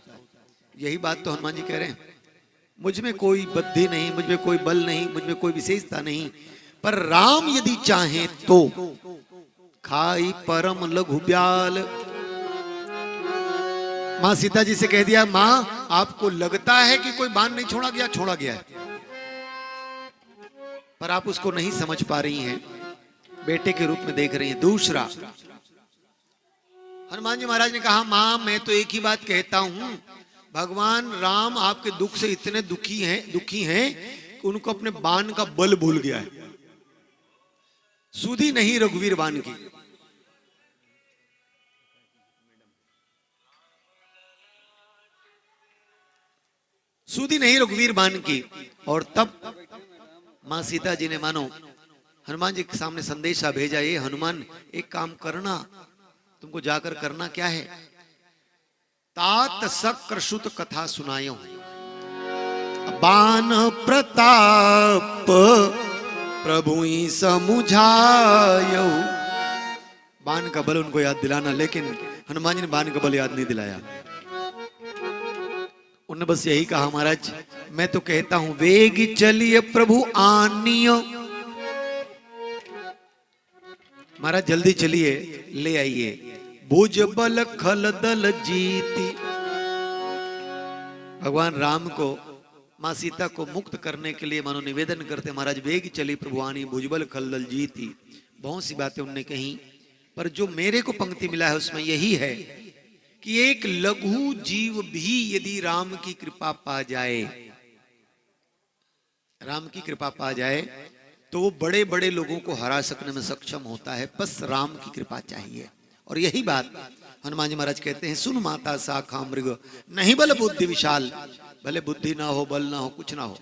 यही बात तो हनुमान जी कह रहे हैं, मुझ में कोई बुद्धि नहीं, मुझ में कोई बल नहीं, मुझ में कोई विशेषता नहीं, पर राम यदि चाहे तो खाई परम लघु ब्याल। मां सीता जी से कह दिया, मां आपको लगता है कि कोई बाण नहीं छोड़ा गया, छोड़ा गया है, पर आप उसको नहीं समझ पा रही हैं, बेटे के रूप में देख रही हैं। दूसरा, हनुमान जी महाराज ने कहा, मां मैं तो एक ही बात कहता हूं, भगवान राम आपके दुख से इतने दुखी हैं कि उनको अपने बाण का बल भूल गया है। सुधी नहीं रघुवीर बाण की। सुधी नहीं रघुवीर बाण की। और तब मां सीता जी ने मानो हनुमान जी के सामने संदेशा भेजा, ये हनुमान एक काम करना, तुमको जाकर करना क्या है, तात सकृत कथा सुनायो, बाण प्रताप प्रभु ही समुझायो। बाण का बल उनको याद दिलाना, लेकिन हनुमान जी ने बाण का बल याद नहीं दिलाया। उन्होंने बस यही कहा, महाराज मैं तो कहता हूं वेग चलिए प्रभु आनियो, महाराज जल्दी चलिए ले आइए, भुज बल खल दल जीती। भगवान राम को मां सीता को मुक्त करने के लिए मानो निवेदन करते, महाराज वेग चली प्रभुआनी भुजबल खल दल जीती। बहुत सी बातें उन्होंने कही, पर जो मेरे को पंक्ति मिला है उसमें यही है कि एक लघु जीव भी यदि राम की कृपा पा जाए, राम की कृपा पा जाए तो वो बड़े बड़े लोगों को हरा सकने में सक्षम होता है, बस राम की कृपा चाहिए। और यही बात हनुमान जी महाराज कहते हैं, सुन माता शाखा मृग नहीं बल बुद्धि विशाल, भले बुद्धि ना हो, बल ना हो, कुछ ना हो,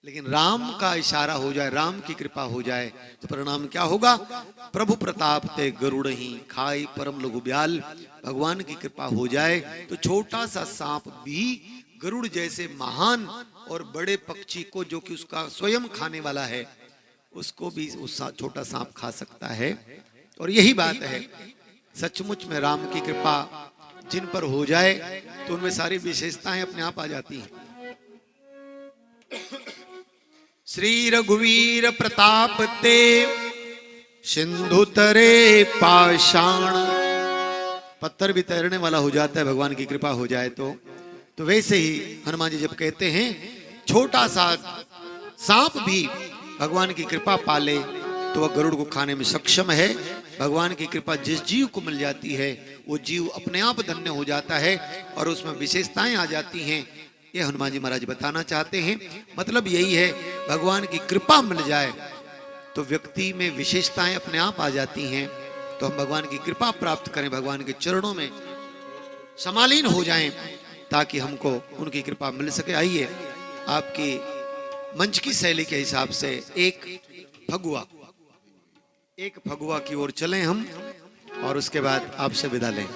लेकिन राम का इशारा हो जाए, राम की कृपा हो जाए तो परिणाम क्या होगा, प्रभु प्रताप ते गरुड़ ही खाई परम लघु ब्याल। भगवान की कृपा हो जाए तो छोटा सा सांप भी गरुड़ जैसे महान और बड़े पक्षी को, जो कि उसका स्वयं खाने वाला है, उसको भी उस छोटा सांप खा सकता है। और यही बात है, सचमुच में राम की कृपा जिन पर हो जाए तो उनमें सारी विशेषताएं अपने आप आ जाती हैं। श्री रघुवीर प्रताप ते सिंधु तरे पाषाण, पत्थर भी तैरने वाला हो जाता है भगवान की कृपा हो जाए तो वैसे ही हनुमान जी जब कहते हैं छोटा सा सांप भी भगवान की कृपा पाले तो वह गरुड़ को खाने में सक्षम है। भगवान की कृपा जिस जीव को मिल जाती है वो जीव अपने आप धन्य हो जाता है और उसमें विशेषताएं आ जाती हैं। ये हनुमान जी महाराज बताना चाहते हैं। मतलब यही है, भगवान की कृपा मिल जाए तो व्यक्ति में विशेषताएं अपने आप आ जाती हैं। तो हम भगवान की कृपा प्राप्त करें, भगवान के चरणों में समालीन हो जाएं ताकि हमको उनकी कृपा मिल सके। आइए आपकी मंच की शैली के हिसाब से एक फगुआ की ओर चलें हम और उसके बाद आपसे विदा लें।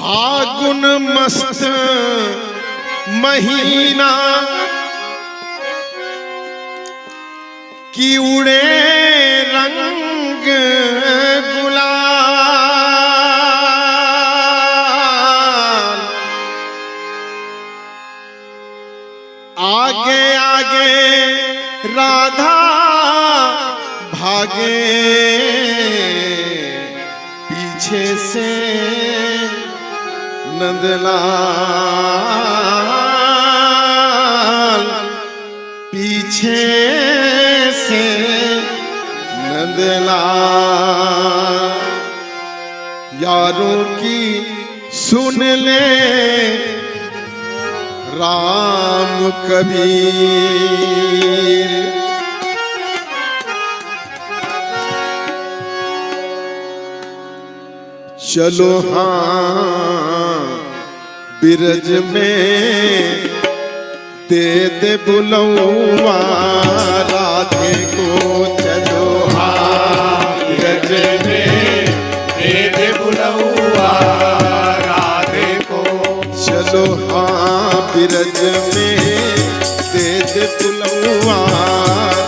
फागुन मस्त महीना की उड़े रंग गुलाल, आगे आगे राधा भागे, पीछे से नंदलाल, पीछे से नंदलाल। यारों की सुन ले राम कबीर, चलो हाँ बिरज में दे दे बुलौआ राधे को, चलो हाँ बिरज में दे दे बुलौआ राधे को, चलो हाँ बिरज में दे दे बुलौआ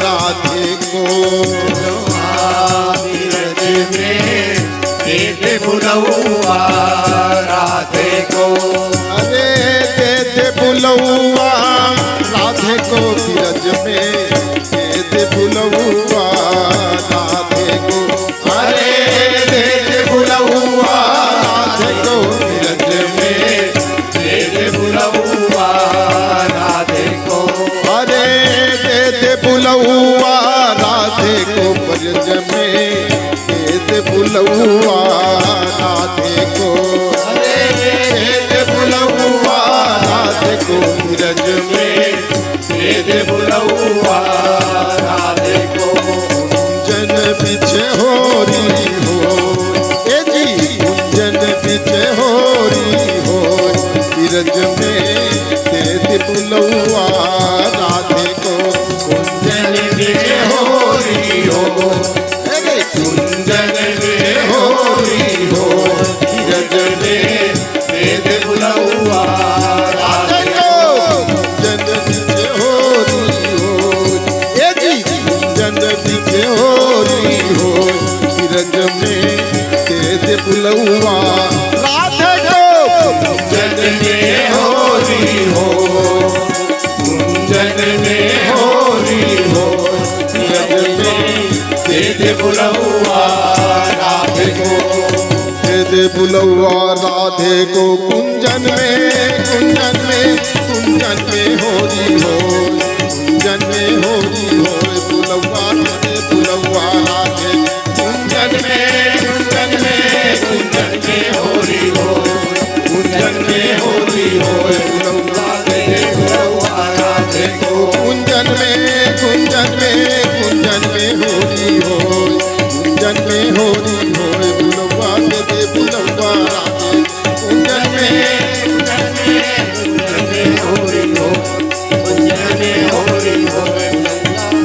राधे को, बिरज में दे दे बुलौआ राधे को। अरे दे दे बुलौआ राधे को, बिरज में दे दे बुलौआ राधे को, अरे दे दे बुलौआ राधे को, बिरज में दे दे बुलौआ राधे को, अरे दे दे बुलौआ राधे को, ब्रज में दे दे बुलौआ राधे को, अरे दे दे बुलौआ राधे को, ब्रज में दे दे बुलौआ राधे को। कुंजन बिछे होरी हो, ए जी कुंजन बिछे होरी हो, बिरज में दे दे बुलौआ राधे को, कुंजन बिछे होरी हो, कुंजन बिछे होरी हो, बिरज में दे दे बुलौआ राधे को। कुंजन बिछे होरी हो, ए जी कुंजन बिछे होरी हो, बिरज में दे दे बुलौआ राधे को, कुंजन में होरी हो, कुंजन में होरी हो, बिरज में दे दे बुलौआ राधे को, दे दे बुलौआ राधे को, कुंजन में कुंजन में कुंजन में होरी हो, कुंजन में होरी हो, बुलौआ राधे बुलौआ राधे, कुंजन में कुंजन में कुंजन में होरी हो, कुंजन में होरी हो, बुलौआ दे दे बुलौआ राधे को, कुंजन में कुंजन में कुंजन में होरी हो, कुंजन में होरी हो, बुलौआ दे दे बुलौआ राधे, कुंजन में कुंजन में होरी हो, कुंजन में होरी हो,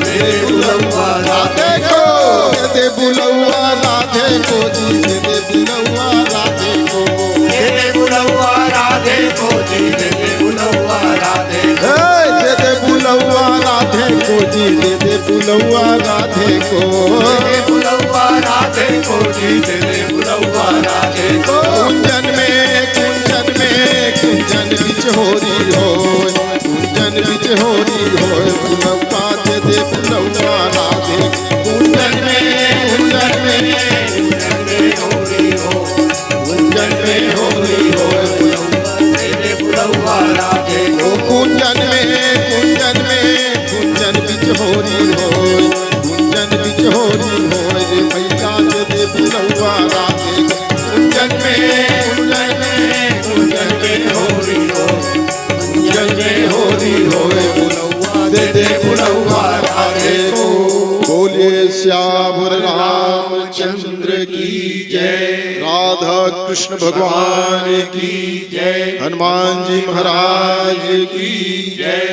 दे दे बुलौआ राधे को, दे दे बुलौआ राधे को, जी दे दे बुलौआ राधे को, दे दे बुलौआ राधे को, जी दे दे बुलौआ राधे को, दे दे बुलौआ राधे को, जी दे दे बुलौआ राधे को, दे दे बुलौआ राधे को, जी दे दे बुलौआ राधे को। कुंजन में कुंजन बिच होरी हो, कुंजन बिच होरी हो, बुलौआ दे दे बुलौआ राधे, कुंजन में कुंजन में होरी हो, कुंजन में होरी हो, दे दे बुलौआ राधे को, कुंजन में कुंजन बिच होरी हो, कुंजन बिच होरी हो, रे भैया दे दे बुलौआ राधे, कुंजन में होरी हो, कुंजन में होरी हो, बुलौआ दे दे बुलौआ राधे को। बोलिए श्यावर रामचंद्र की जय, राधा कृष्ण भगवान की जय, हनुमान जी महाराज की जय।